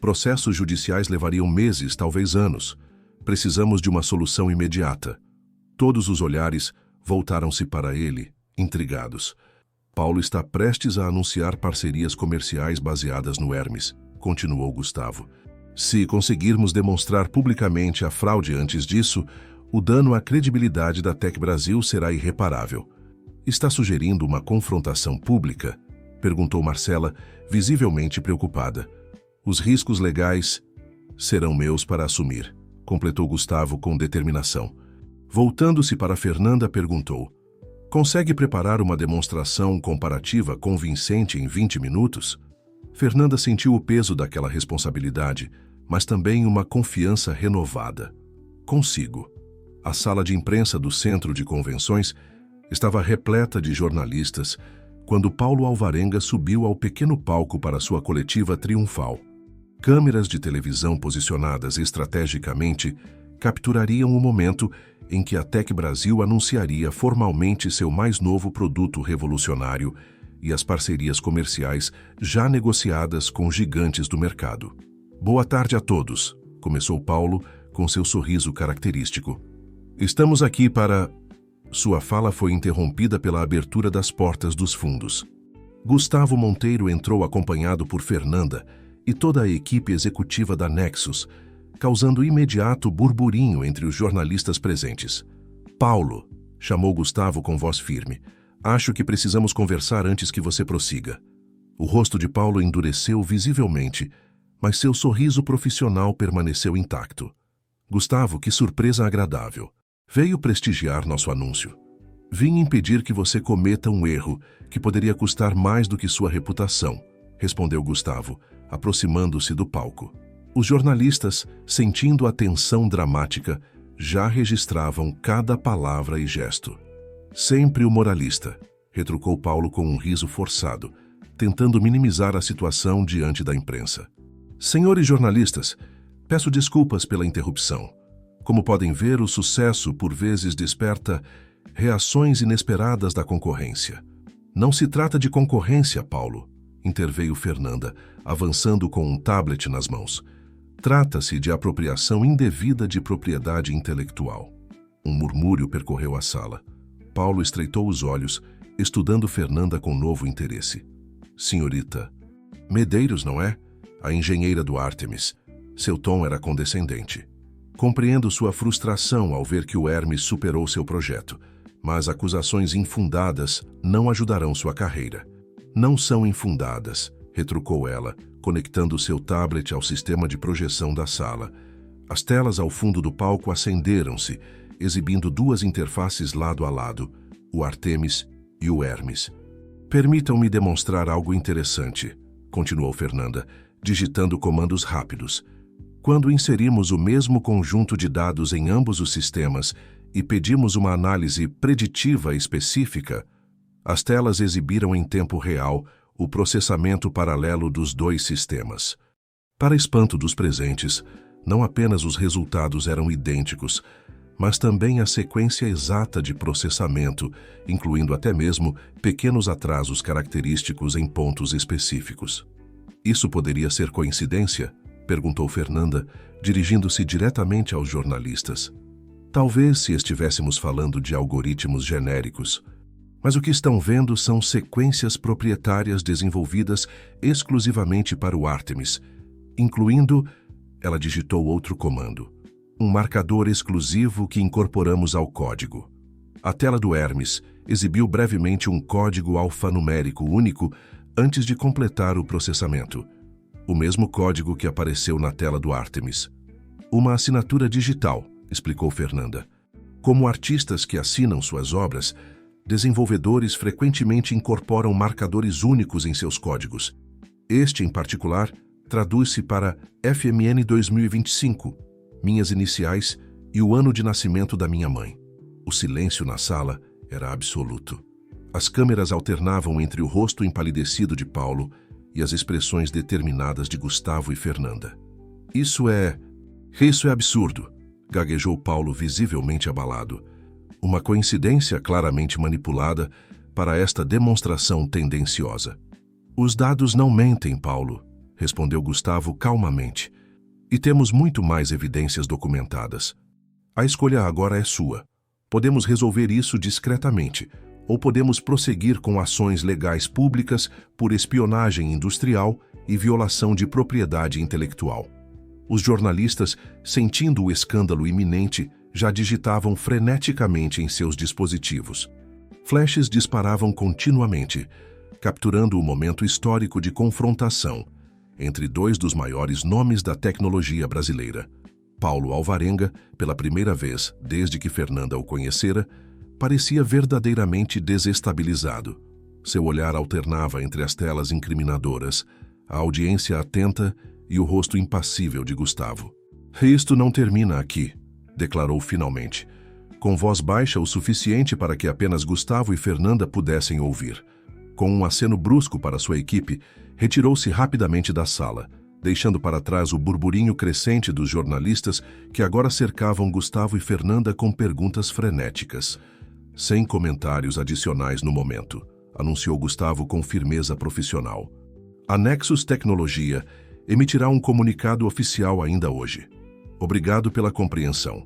"Processos judiciais levariam meses, talvez anos. Precisamos de uma solução imediata." Todos os olhares voltaram-se para ele, intrigados. "Paulo está prestes a anunciar parcerias comerciais baseadas no Hermes", continuou Gustavo. "Se conseguirmos demonstrar publicamente a fraude antes disso, o dano à credibilidade da Tec Brasil será irreparável." "Está sugerindo uma confrontação pública?", perguntou Marcela, visivelmente preocupada. "Os riscos legais serão meus para assumir", completou Gustavo com determinação. Voltando-se para Fernanda, perguntou: consegue preparar uma demonstração comparativa convincente em 20 minutos? Fernanda sentiu o peso daquela responsabilidade, mas também uma confiança renovada. Consigo. A sala de imprensa do Centro de Convenções estava repleta de jornalistas quando Paulo Alvarenga subiu ao pequeno palco para sua coletiva triunfal. Câmeras de televisão posicionadas estrategicamente capturariam o momento em que a Tec Brasil anunciaria formalmente seu mais novo produto revolucionário e as parcerias comerciais já negociadas com gigantes do mercado. Boa tarde a todos, começou Paulo com seu sorriso característico. Estamos aqui para... Sua fala foi interrompida pela abertura das portas dos fundos. Gustavo Monteiro entrou acompanhado por Fernanda e toda a equipe executiva da Nexus, causando imediato burburinho entre os jornalistas presentes. Paulo, chamou Gustavo com voz firme, acho que precisamos conversar antes que você prossiga. O rosto de Paulo endureceu visivelmente, mas seu sorriso profissional permaneceu intacto. Gustavo, que surpresa agradável. Veio prestigiar nosso anúncio. Vim impedir que você cometa um erro que poderia custar mais do que sua reputação, respondeu Gustavo, aproximando-se do palco. Os jornalistas, sentindo a tensão dramática, já registravam cada palavra e gesto. Sempre o moralista, retrucou Paulo com um riso forçado, tentando minimizar a situação diante da imprensa. Senhores jornalistas, peço desculpas pela interrupção. Como podem ver, o sucesso por vezes desperta reações inesperadas da concorrência. Não se trata de concorrência, Paulo, interveio Fernanda, avançando com um tablet nas mãos. Trata-se de apropriação indevida de propriedade intelectual. Um murmúrio percorreu a sala. Paulo estreitou os olhos, estudando Fernanda com novo interesse. Senhorita Medeiros, não é? A engenheira do Ártemis. Seu tom era condescendente. Compreendo sua frustração ao ver que o Hermes superou seu projeto, mas acusações infundadas não ajudarão sua carreira. Não são infundadas, retrucou ela, conectando seu tablet ao sistema de projeção da sala. As telas ao fundo do palco acenderam-se, exibindo duas interfaces lado a lado, o Artemis e o Hermes. Permitam-me demonstrar algo interessante, continuou Fernanda, digitando comandos rápidos. Quando inserimos o mesmo conjunto de dados em ambos os sistemas e pedimos uma análise preditiva específica, as telas exibiram em tempo real o processamento paralelo dos dois sistemas. Para espanto dos presentes, não apenas os resultados eram idênticos, mas também a sequência exata de processamento, incluindo até mesmo pequenos atrasos característicos em pontos específicos. Isso poderia ser coincidência? Perguntou Fernanda, dirigindo-se diretamente aos jornalistas. Talvez se estivéssemos falando de algoritmos genéricos, mas o que estão vendo são sequências proprietárias desenvolvidas exclusivamente para o Artemis, incluindo, ela digitou outro comando, um marcador exclusivo que incorporamos ao código. A tela do Hermes exibiu brevemente um código alfanumérico único antes de completar o processamento. O mesmo código que apareceu na tela do Artemis. Uma assinatura digital, explicou Fernanda. Como artistas que assinam suas obras, desenvolvedores frequentemente incorporam marcadores únicos em seus códigos. Este, em particular, traduz-se para FMN 2025, minhas iniciais e o ano de nascimento da minha mãe. O silêncio na sala era absoluto. As câmeras alternavam entre o rosto empalidecido de Paulo e as expressões determinadas de Gustavo e Fernanda. Isso é absurdo, gaguejou Paulo visivelmente abalado. Uma coincidência claramente manipulada para esta demonstração tendenciosa. Os dados não mentem, Paulo, respondeu Gustavo calmamente. E temos muito mais evidências documentadas. A escolha agora é sua. Podemos resolver isso discretamente, ou podemos prosseguir com ações legais públicas por espionagem industrial e violação de propriedade intelectual. Os jornalistas, sentindo o escândalo iminente, já digitavam freneticamente em seus dispositivos. Flashes disparavam continuamente, capturando o momento histórico de confrontação entre dois dos maiores nomes da tecnologia brasileira. Paulo Alvarenga, pela primeira vez desde que Fernanda o conhecera, parecia verdadeiramente desestabilizado. Seu olhar alternava entre as telas incriminadoras, a audiência atenta e o rosto impassível de Gustavo. "Isto não termina aqui", declarou finalmente, com voz baixa o suficiente para que apenas Gustavo e Fernanda pudessem ouvir. Com um aceno brusco para sua equipe, retirou-se rapidamente da sala, deixando para trás o burburinho crescente dos jornalistas que agora cercavam Gustavo e Fernanda com perguntas frenéticas. "Sem comentários adicionais no momento", anunciou Gustavo com firmeza profissional. "A Nexus Tecnologia emitirá um comunicado oficial ainda hoje. Obrigado pela compreensão."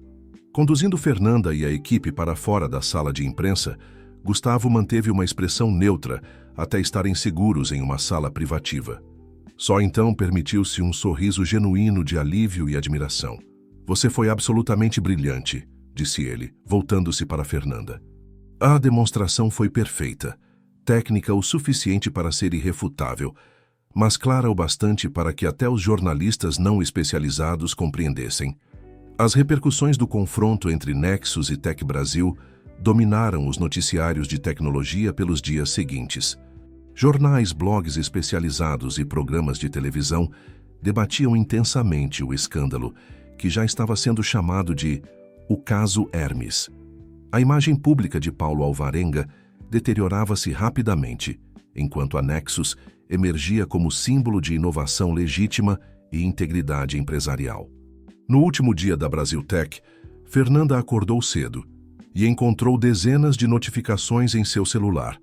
Conduzindo Fernanda e a equipe para fora da sala de imprensa, Gustavo manteve uma expressão neutra até estarem seguros em uma sala privativa. Só então permitiu-se um sorriso genuíno de alívio e admiração. "Você foi absolutamente brilhante", disse ele, voltando-se para Fernanda. "A demonstração foi perfeita, técnica o suficiente para ser irrefutável, mas clara o bastante para que até os jornalistas não especializados compreendessem. As repercussões do confronto entre Nexus e Tech Brasil dominaram os noticiários de tecnologia pelos dias seguintes. Jornais, blogs especializados e programas de televisão debatiam intensamente o escândalo, que já estava sendo chamado de "o caso Hermes". A imagem pública de Paulo Alvarenga deteriorava-se rapidamente, enquanto a Nexus emergia como símbolo de inovação legítima e integridade empresarial. No último dia da Brasil Tech, Fernanda acordou cedo e encontrou dezenas de notificações em seu celular,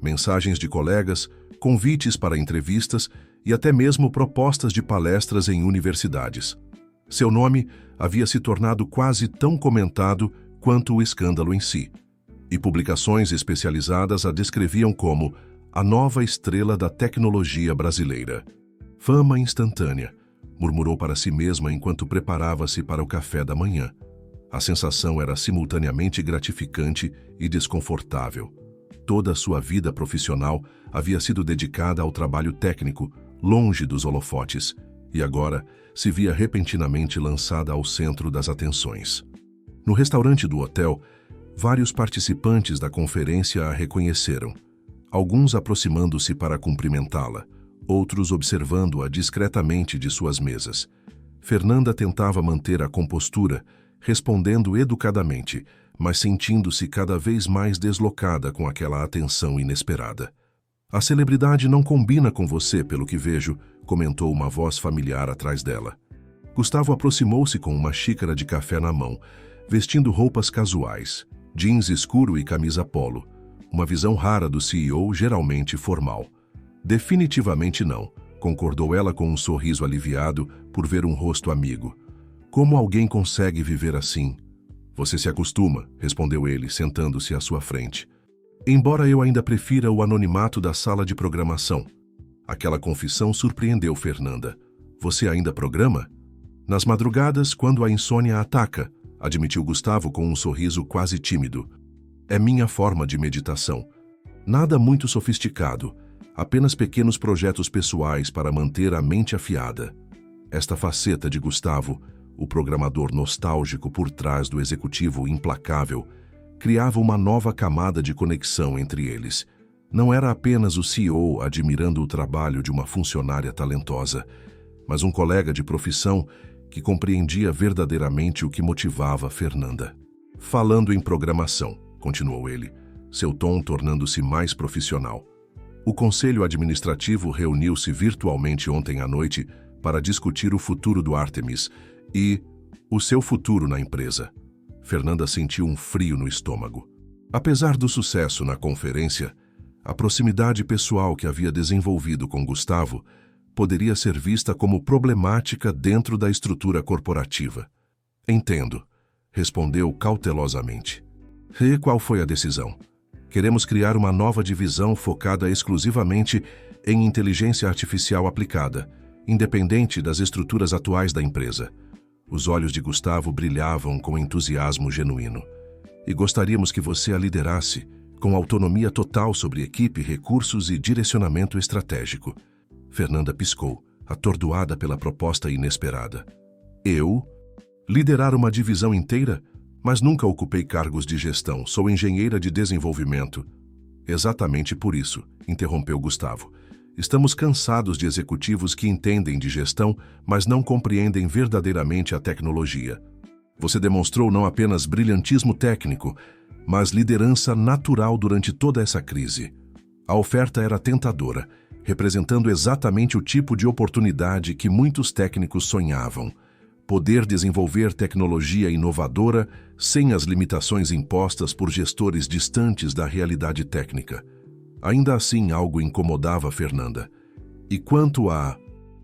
mensagens de colegas, convites para entrevistas e até mesmo propostas de palestras em universidades. Seu nome havia se tornado quase tão comentado quanto o escândalo em si, e publicações especializadas a descreviam como a nova estrela da tecnologia brasileira. "Fama instantânea", murmurou para si mesma enquanto preparava-se para o café da manhã. A sensação era simultaneamente gratificante e desconfortável. Toda a sua vida profissional havia sido dedicada ao trabalho técnico, longe dos holofotes, e agora se via repentinamente lançada ao centro das atenções. No restaurante do hotel, vários participantes da conferência a reconheceram, alguns aproximando-se para cumprimentá-la, outros observando-a discretamente de suas mesas. Fernanda tentava manter a compostura, respondendo educadamente, mas sentindo-se cada vez mais deslocada com aquela atenção inesperada. "A celebridade não combina com você, pelo que vejo", comentou uma voz familiar atrás dela. Gustavo aproximou-se com uma xícara de café na mão, vestindo roupas casuais, jeans escuro e camisa polo, uma visão rara do CEO, geralmente formal. "Definitivamente não", concordou ela com um sorriso aliviado por ver um rosto amigo. "Como alguém consegue viver assim?" "Você se acostuma", respondeu ele, sentando-se à sua frente. "Embora eu ainda prefira o anonimato da sala de programação." Aquela confissão surpreendeu Fernanda. "Você ainda programa?" "Nas madrugadas, quando a insônia ataca", admitiu Gustavo com um sorriso quase tímido. "É minha forma de meditação. Nada muito sofisticado, apenas pequenos projetos pessoais para manter a mente afiada." Esta faceta de Gustavo, o programador nostálgico por trás do executivo implacável, criava uma nova camada de conexão entre eles. Não era apenas o CEO admirando o trabalho de uma funcionária talentosa, mas um colega de profissão que compreendia verdadeiramente o que motivava Fernanda. "Falando em programação", continuou ele, seu tom tornando-se mais profissional. "O Conselho Administrativo reuniu-se virtualmente ontem à noite para discutir o futuro do Artemis e o seu futuro na empresa." Fernanda sentiu um frio no estômago. Apesar do sucesso na conferência, a proximidade pessoal que havia desenvolvido com Gustavo poderia ser vista como problemática dentro da estrutura corporativa. "Entendo", respondeu cautelosamente. "E qual foi a decisão?" "Queremos criar uma nova divisão focada exclusivamente em inteligência artificial aplicada, independente das estruturas atuais da empresa." Os olhos de Gustavo brilhavam com entusiasmo genuíno. "E gostaríamos que você a liderasse, com autonomia total sobre equipe, recursos e direcionamento estratégico." Fernanda piscou, atordoada pela proposta inesperada. "Eu?" Liderar uma divisão inteira? Mas nunca ocupei cargos de gestão, sou engenheira de desenvolvimento. Exatamente por isso, interrompeu Gustavo. Estamos cansados de executivos que entendem de gestão, mas não compreendem verdadeiramente a tecnologia. Você demonstrou não apenas brilhantismo técnico, mas liderança natural durante toda essa crise. A oferta era tentadora, representando exatamente o tipo de oportunidade que muitos técnicos sonhavam. Poder desenvolver tecnologia inovadora sem as limitações impostas por gestores distantes da realidade técnica. Ainda assim, algo incomodava Fernanda. E quanto à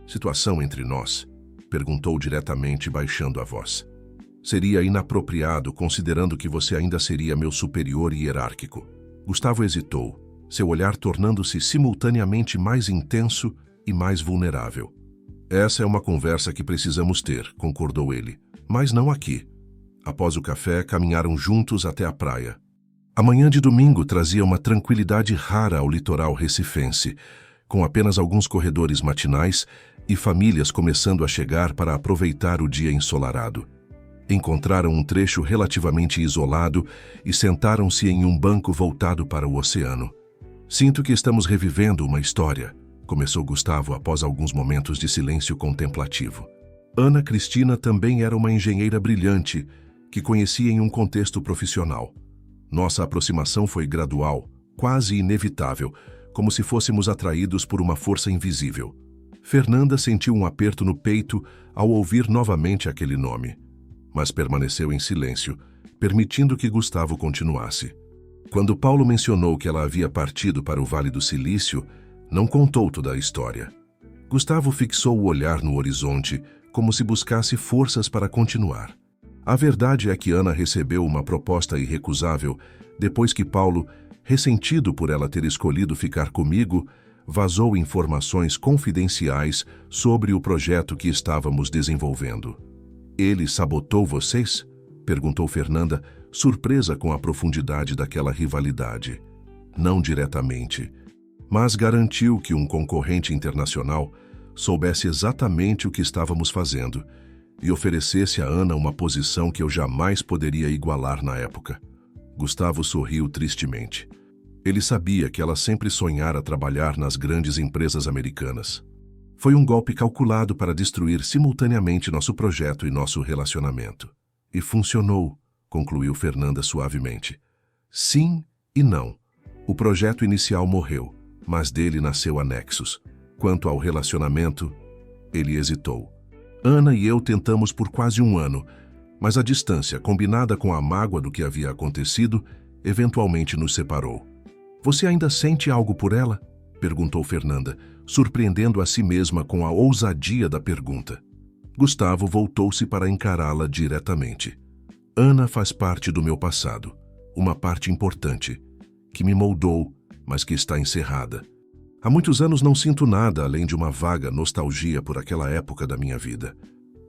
situação entre nós? Perguntou diretamente, baixando a voz. Seria inapropriado, considerando que você ainda seria meu superior hierárquico. Gustavo hesitou, seu olhar tornando-se simultaneamente mais intenso e mais vulnerável. Essa é uma conversa que precisamos ter, concordou ele, mas não aqui. Após o café, caminharam juntos até a praia. A manhã de domingo trazia uma tranquilidade rara ao litoral recifense, com apenas alguns corredores matinais e famílias começando a chegar para aproveitar o dia ensolarado. Encontraram um trecho relativamente isolado e sentaram-se em um banco voltado para o oceano. Sinto que estamos revivendo uma história, começou Gustavo após alguns momentos de silêncio contemplativo. Ana Cristina também era uma engenheira brilhante, que conhecia em um contexto profissional. Nossa aproximação foi gradual, quase inevitável, como se fôssemos atraídos por uma força invisível. Fernanda sentiu um aperto no peito ao ouvir novamente aquele nome, mas permaneceu em silêncio, permitindo que Gustavo continuasse. Quando Paulo mencionou que ela havia partido para o Vale do Silício, não contou toda a história. Gustavo fixou o olhar no horizonte, como se buscasse forças para continuar. A verdade é que Ana recebeu uma proposta irrecusável depois que Paulo, ressentido por ela ter escolhido ficar comigo, vazou informações confidenciais sobre o projeto que estávamos desenvolvendo. Ele sabotou vocês? Perguntou Fernanda, surpresa com a profundidade daquela rivalidade. Não diretamente, mas garantiu que um concorrente internacional soubesse exatamente o que estávamos fazendo e oferecesse a Ana uma posição que eu jamais poderia igualar na época. Gustavo sorriu tristemente. Ele sabia que ela sempre sonhara trabalhar nas grandes empresas americanas. Foi um golpe calculado para destruir simultaneamente nosso projeto e nosso relacionamento. E funcionou, concluiu Fernanda suavemente. Sim e não. O projeto inicial morreu, mas dele nasceu anexos. Quanto ao relacionamento, ele hesitou. Ana e eu tentamos por quase um ano, mas a distância, combinada com a mágoa do que havia acontecido, eventualmente nos separou. Você ainda sente algo por ela? Perguntou Fernanda, surpreendendo a si mesma com a ousadia da pergunta. Gustavo voltou-se para encará-la diretamente. Ana faz parte do meu passado, uma parte importante, que me moldou, mas que está encerrada. Há muitos anos não sinto nada além de uma vaga nostalgia por aquela época da minha vida.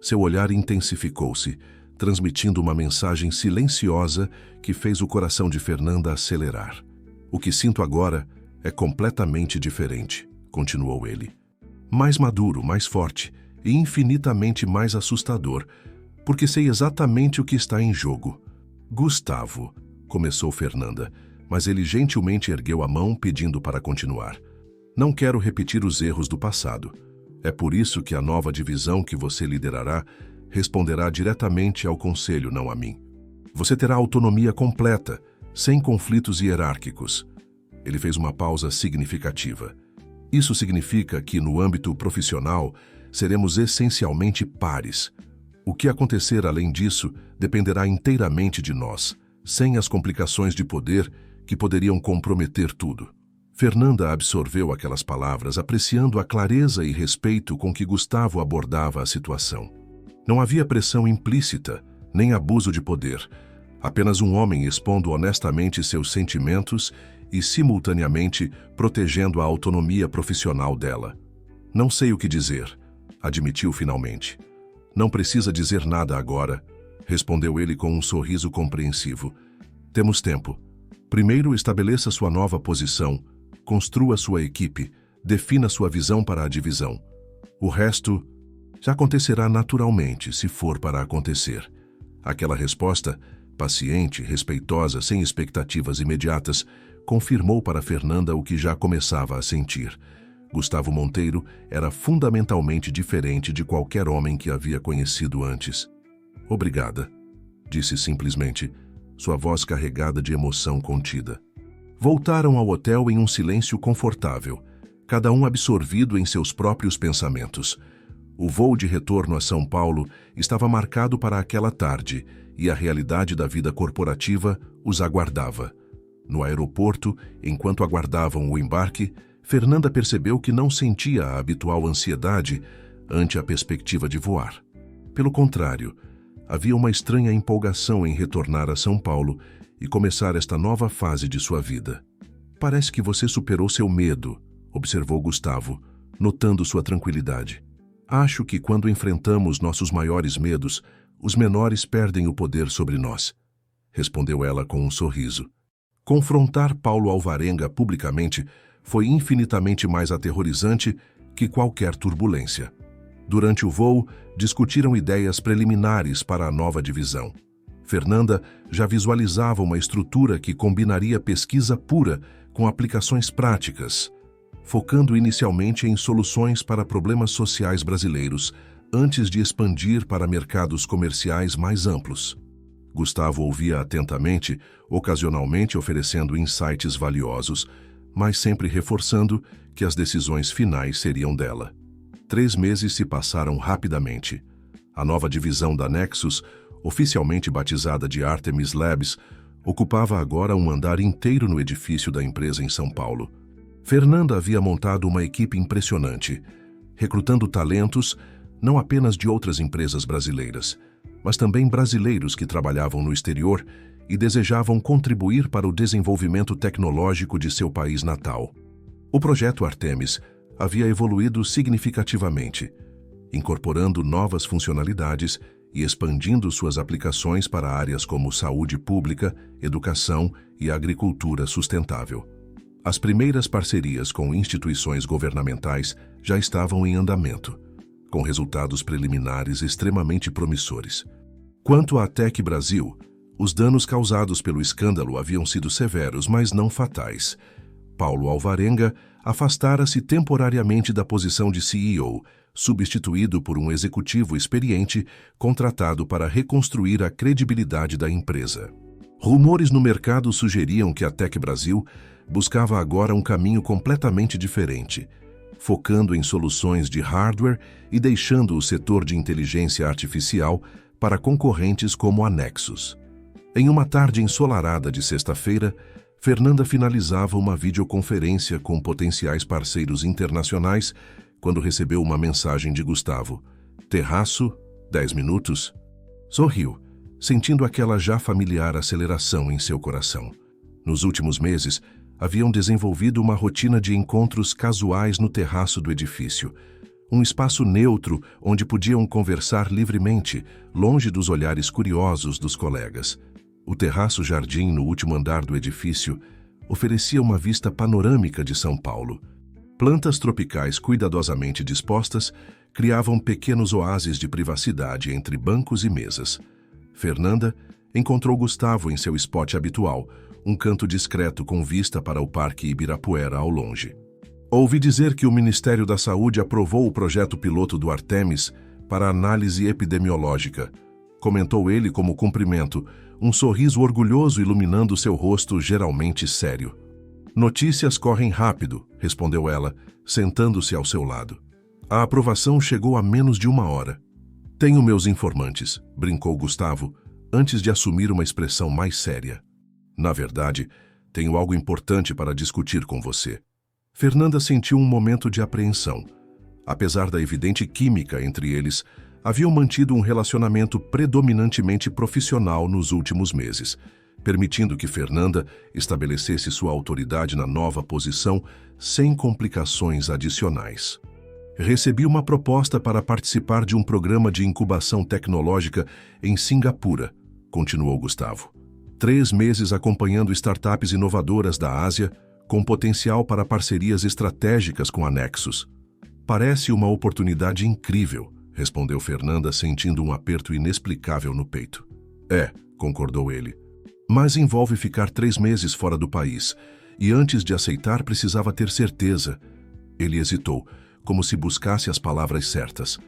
Seu olhar intensificou-se, transmitindo uma mensagem silenciosa que fez o coração de Fernanda acelerar. O que sinto agora é completamente diferente, continuou ele. Mais maduro, mais forte e infinitamente mais assustador, porque sei exatamente o que está em jogo. Gustavo, começou Fernanda, mas ele gentilmente ergueu a mão pedindo para continuar. Não quero repetir os erros do passado. É por isso que a nova divisão que você liderará responderá diretamente ao conselho, não a mim. Você terá autonomia completa, sem conflitos hierárquicos. Ele fez uma pausa significativa. Isso significa que, no âmbito profissional, seremos essencialmente pares. O que acontecer além disso dependerá inteiramente de nós, sem as complicações de poder que poderiam comprometer tudo. Fernanda absorveu aquelas palavras, apreciando a clareza e respeito com que Gustavo abordava a situação. Não havia pressão implícita, nem abuso de poder. Apenas um homem expondo honestamente seus sentimentos e, simultaneamente, protegendo a autonomia profissional dela. Não sei o que dizer, admitiu finalmente. Não precisa dizer nada agora, respondeu ele com um sorriso compreensivo. Temos tempo. Primeiro estabeleça sua nova posição, construa sua equipe, defina sua visão para a divisão. O resto, Já acontecerá naturalmente, se for para acontecer. Aquela resposta, paciente, respeitosa, sem expectativas imediatas, confirmou para Fernanda o que já começava a sentir. Gustavo Monteiro era fundamentalmente diferente de qualquer homem que havia conhecido antes. Obrigada, disse simplesmente, sua voz carregada de emoção contida. Voltaram ao hotel em um silêncio confortável, cada um absorvido em seus próprios pensamentos. O voo de retorno a São Paulo estava marcado para aquela tarde e a realidade da vida corporativa os aguardava. No aeroporto, enquanto aguardavam o embarque, Fernanda percebeu que não sentia a habitual ansiedade ante a perspectiva de voar. Pelo contrário, havia uma estranha empolgação em retornar a São Paulo e começar esta nova fase de sua vida. Parece que você superou seu medo, observou Gustavo, notando sua tranquilidade. Acho que quando enfrentamos nossos maiores medos, os menores perdem o poder sobre nós, respondeu ela com um sorriso. Confrontar Paulo Alvarenga publicamente foi infinitamente mais aterrorizante que qualquer turbulência. Durante o voo, discutiram ideias preliminares para a nova divisão. Fernanda já visualizava uma estrutura que combinaria pesquisa pura com aplicações práticas, focando inicialmente em soluções para problemas sociais brasileiros, antes de expandir para mercados comerciais mais amplos. Gustavo ouvia atentamente, ocasionalmente oferecendo insights valiosos, mas sempre reforçando que as decisões finais seriam dela. 3 meses se passaram rapidamente. A nova divisão da Nexus, oficialmente batizada de Artemis Labs, ocupava agora um andar inteiro no edifício da empresa em São Paulo. Fernanda havia montado uma equipe impressionante, recrutando talentos não apenas de outras empresas brasileiras, mas também brasileiros que trabalhavam no exterior e desejavam contribuir para o desenvolvimento tecnológico de seu país natal. O projeto Artemis havia evoluído significativamente, incorporando novas funcionalidades e expandindo suas aplicações para áreas como saúde pública, educação e agricultura sustentável. As primeiras parcerias com instituições governamentais já estavam em andamento, com resultados preliminares extremamente promissores. Quanto à Tec Brasil, os danos causados pelo escândalo haviam sido severos, mas não fatais. Paulo Alvarenga afastara-se temporariamente da posição de CEO, substituído por um executivo experiente contratado para reconstruir a credibilidade da empresa. Rumores no mercado sugeriam que a Tec Brasil buscava agora um caminho completamente diferente, focando em soluções de hardware e deixando o setor de inteligência artificial para concorrentes como a Nexus. Em uma tarde ensolarada de sexta-feira, Fernanda finalizava uma videoconferência com potenciais parceiros internacionais quando recebeu uma mensagem de Gustavo. Terraço, 10 minutos? Sorriu, sentindo aquela já familiar aceleração em seu coração. Nos últimos meses, haviam desenvolvido uma rotina de encontros casuais no terraço do edifício, um espaço neutro onde podiam conversar livremente, longe dos olhares curiosos dos colegas. O terraço-jardim no último andar do edifício oferecia uma vista panorâmica de São Paulo. Plantas tropicais cuidadosamente dispostas criavam pequenos oásis de privacidade entre bancos e mesas. Fernanda encontrou Gustavo em seu spot habitual, um canto discreto com vista para o Parque Ibirapuera ao longe. Ouvi dizer que o Ministério da Saúde aprovou o projeto piloto do Artemis para análise epidemiológica, comentou ele como cumprimento, um sorriso orgulhoso iluminando seu rosto geralmente sério. Notícias correm rápido, respondeu ela, sentando-se ao seu lado. A aprovação chegou a menos de 1 hora. Tenho meus informantes, brincou Gustavo, antes de assumir uma expressão mais séria. Na verdade, tenho algo importante para discutir com você. Fernanda sentiu um momento de apreensão. Apesar da evidente química entre eles, haviam mantido um relacionamento predominantemente profissional nos últimos meses, permitindo que Fernanda estabelecesse sua autoridade na nova posição sem complicações adicionais. Recebi uma proposta para participar de um programa de incubação tecnológica em Singapura, continuou Gustavo. 3 meses acompanhando startups inovadoras da Ásia, com potencial para parcerias estratégicas com a Nexus. Parece uma oportunidade incrível, respondeu Fernanda, sentindo um aperto inexplicável no peito. É, concordou ele. Mas envolve ficar 3 meses fora do país, e antes de aceitar precisava ter certeza. Ele hesitou, como se buscasse as palavras certas.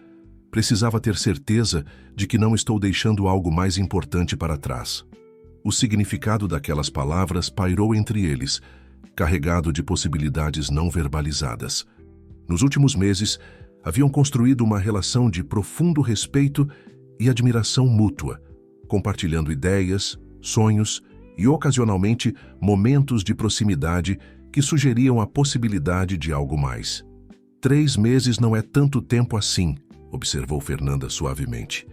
Precisava ter certeza de que não estou deixando algo mais importante para trás. O significado daquelas palavras pairou entre eles, carregado de possibilidades não verbalizadas. Nos últimos meses, haviam construído uma relação de profundo respeito e admiração mútua, compartilhando ideias, sonhos e, ocasionalmente, momentos de proximidade que sugeriam a possibilidade de algo mais. 3 meses não é tanto tempo assim, observou Fernanda suavemente.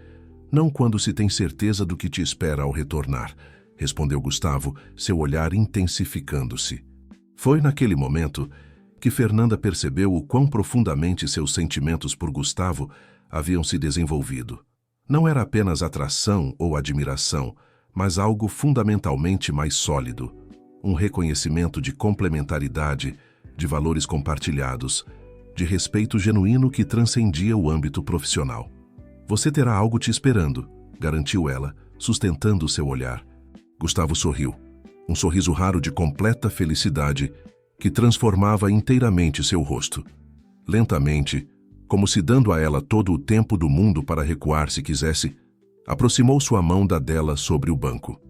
Não quando se tem certeza do que te espera ao retornar, respondeu Gustavo, seu olhar intensificando-se. Foi naquele momento que Fernanda percebeu o quão profundamente seus sentimentos por Gustavo haviam se desenvolvido. Não era apenas atração ou admiração, mas algo fundamentalmente mais sólido, um reconhecimento de complementaridade, de valores compartilhados, de respeito genuíno que transcendia o âmbito profissional. Você terá algo te esperando, garantiu ela, sustentando seu olhar. Gustavo sorriu, um sorriso raro de completa felicidade que transformava inteiramente seu rosto. Lentamente, como se dando a ela todo o tempo do mundo para recuar se quisesse, aproximou sua mão da dela sobre o banco.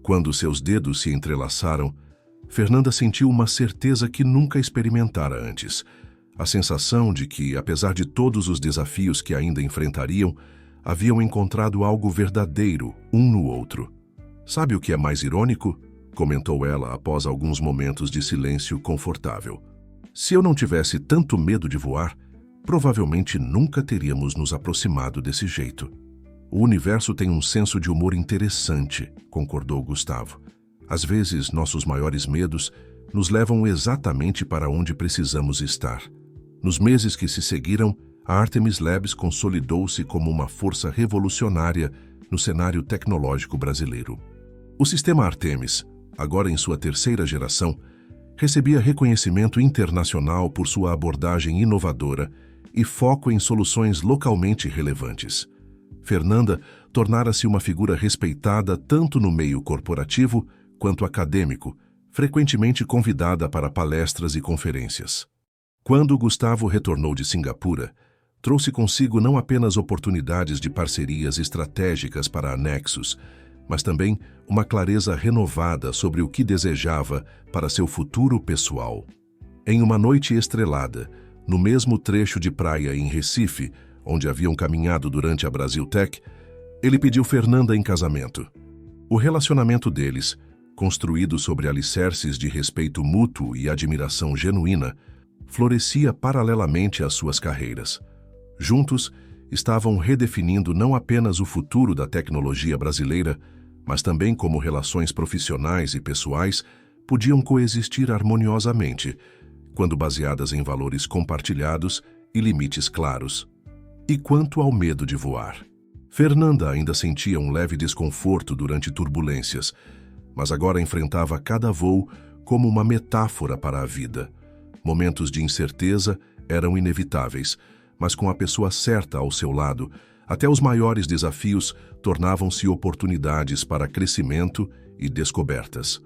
Quando seus dedos se entrelaçaram, Fernanda sentiu uma certeza que nunca experimentara antes. A sensação de que, apesar de todos os desafios que ainda enfrentariam, haviam encontrado algo verdadeiro um no outro. Sabe o que é mais irônico? Comentou ela após alguns momentos de silêncio confortável. Se eu não tivesse tanto medo de voar, provavelmente nunca teríamos nos aproximado desse jeito. O universo tem um senso de humor interessante, concordou Gustavo. Às vezes, nossos maiores medos nos levam exatamente para onde precisamos estar. Nos meses que se seguiram, a Artemis Labs consolidou-se como uma força revolucionária no cenário tecnológico brasileiro. O sistema Artemis, agora em sua 3ª geração, recebia reconhecimento internacional por sua abordagem inovadora e foco em soluções localmente relevantes. Fernanda tornara-se uma figura respeitada tanto no meio corporativo quanto acadêmico, frequentemente convidada para palestras e conferências. Quando Gustavo retornou de Singapura, trouxe consigo não apenas oportunidades de parcerias estratégicas para a Nexus, mas também uma clareza renovada sobre o que desejava para seu futuro pessoal. Em uma noite estrelada, no mesmo trecho de praia em Recife, onde haviam caminhado durante a Brasil Tech, ele pediu Fernanda em casamento. O relacionamento deles, construído sobre alicerces de respeito mútuo e admiração genuína, florescia paralelamente às suas carreiras. Juntos, estavam redefinindo não apenas o futuro da tecnologia brasileira, mas também como relações profissionais e pessoais podiam coexistir harmoniosamente, quando baseadas em valores compartilhados e limites claros. E quanto ao medo de voar? Fernanda ainda sentia um leve desconforto durante turbulências, mas agora enfrentava cada voo como uma metáfora para a vida. Momentos de incerteza eram inevitáveis, mas com a pessoa certa ao seu lado, até os maiores desafios tornavam-se oportunidades para crescimento e descobertas.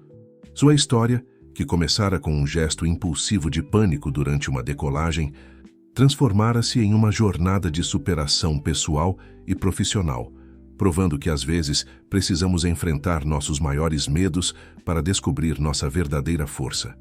Sua história, que começara com um gesto impulsivo de pânico durante uma decolagem, transformara-se em uma jornada de superação pessoal e profissional, provando que às vezes precisamos enfrentar nossos maiores medos para descobrir nossa verdadeira força.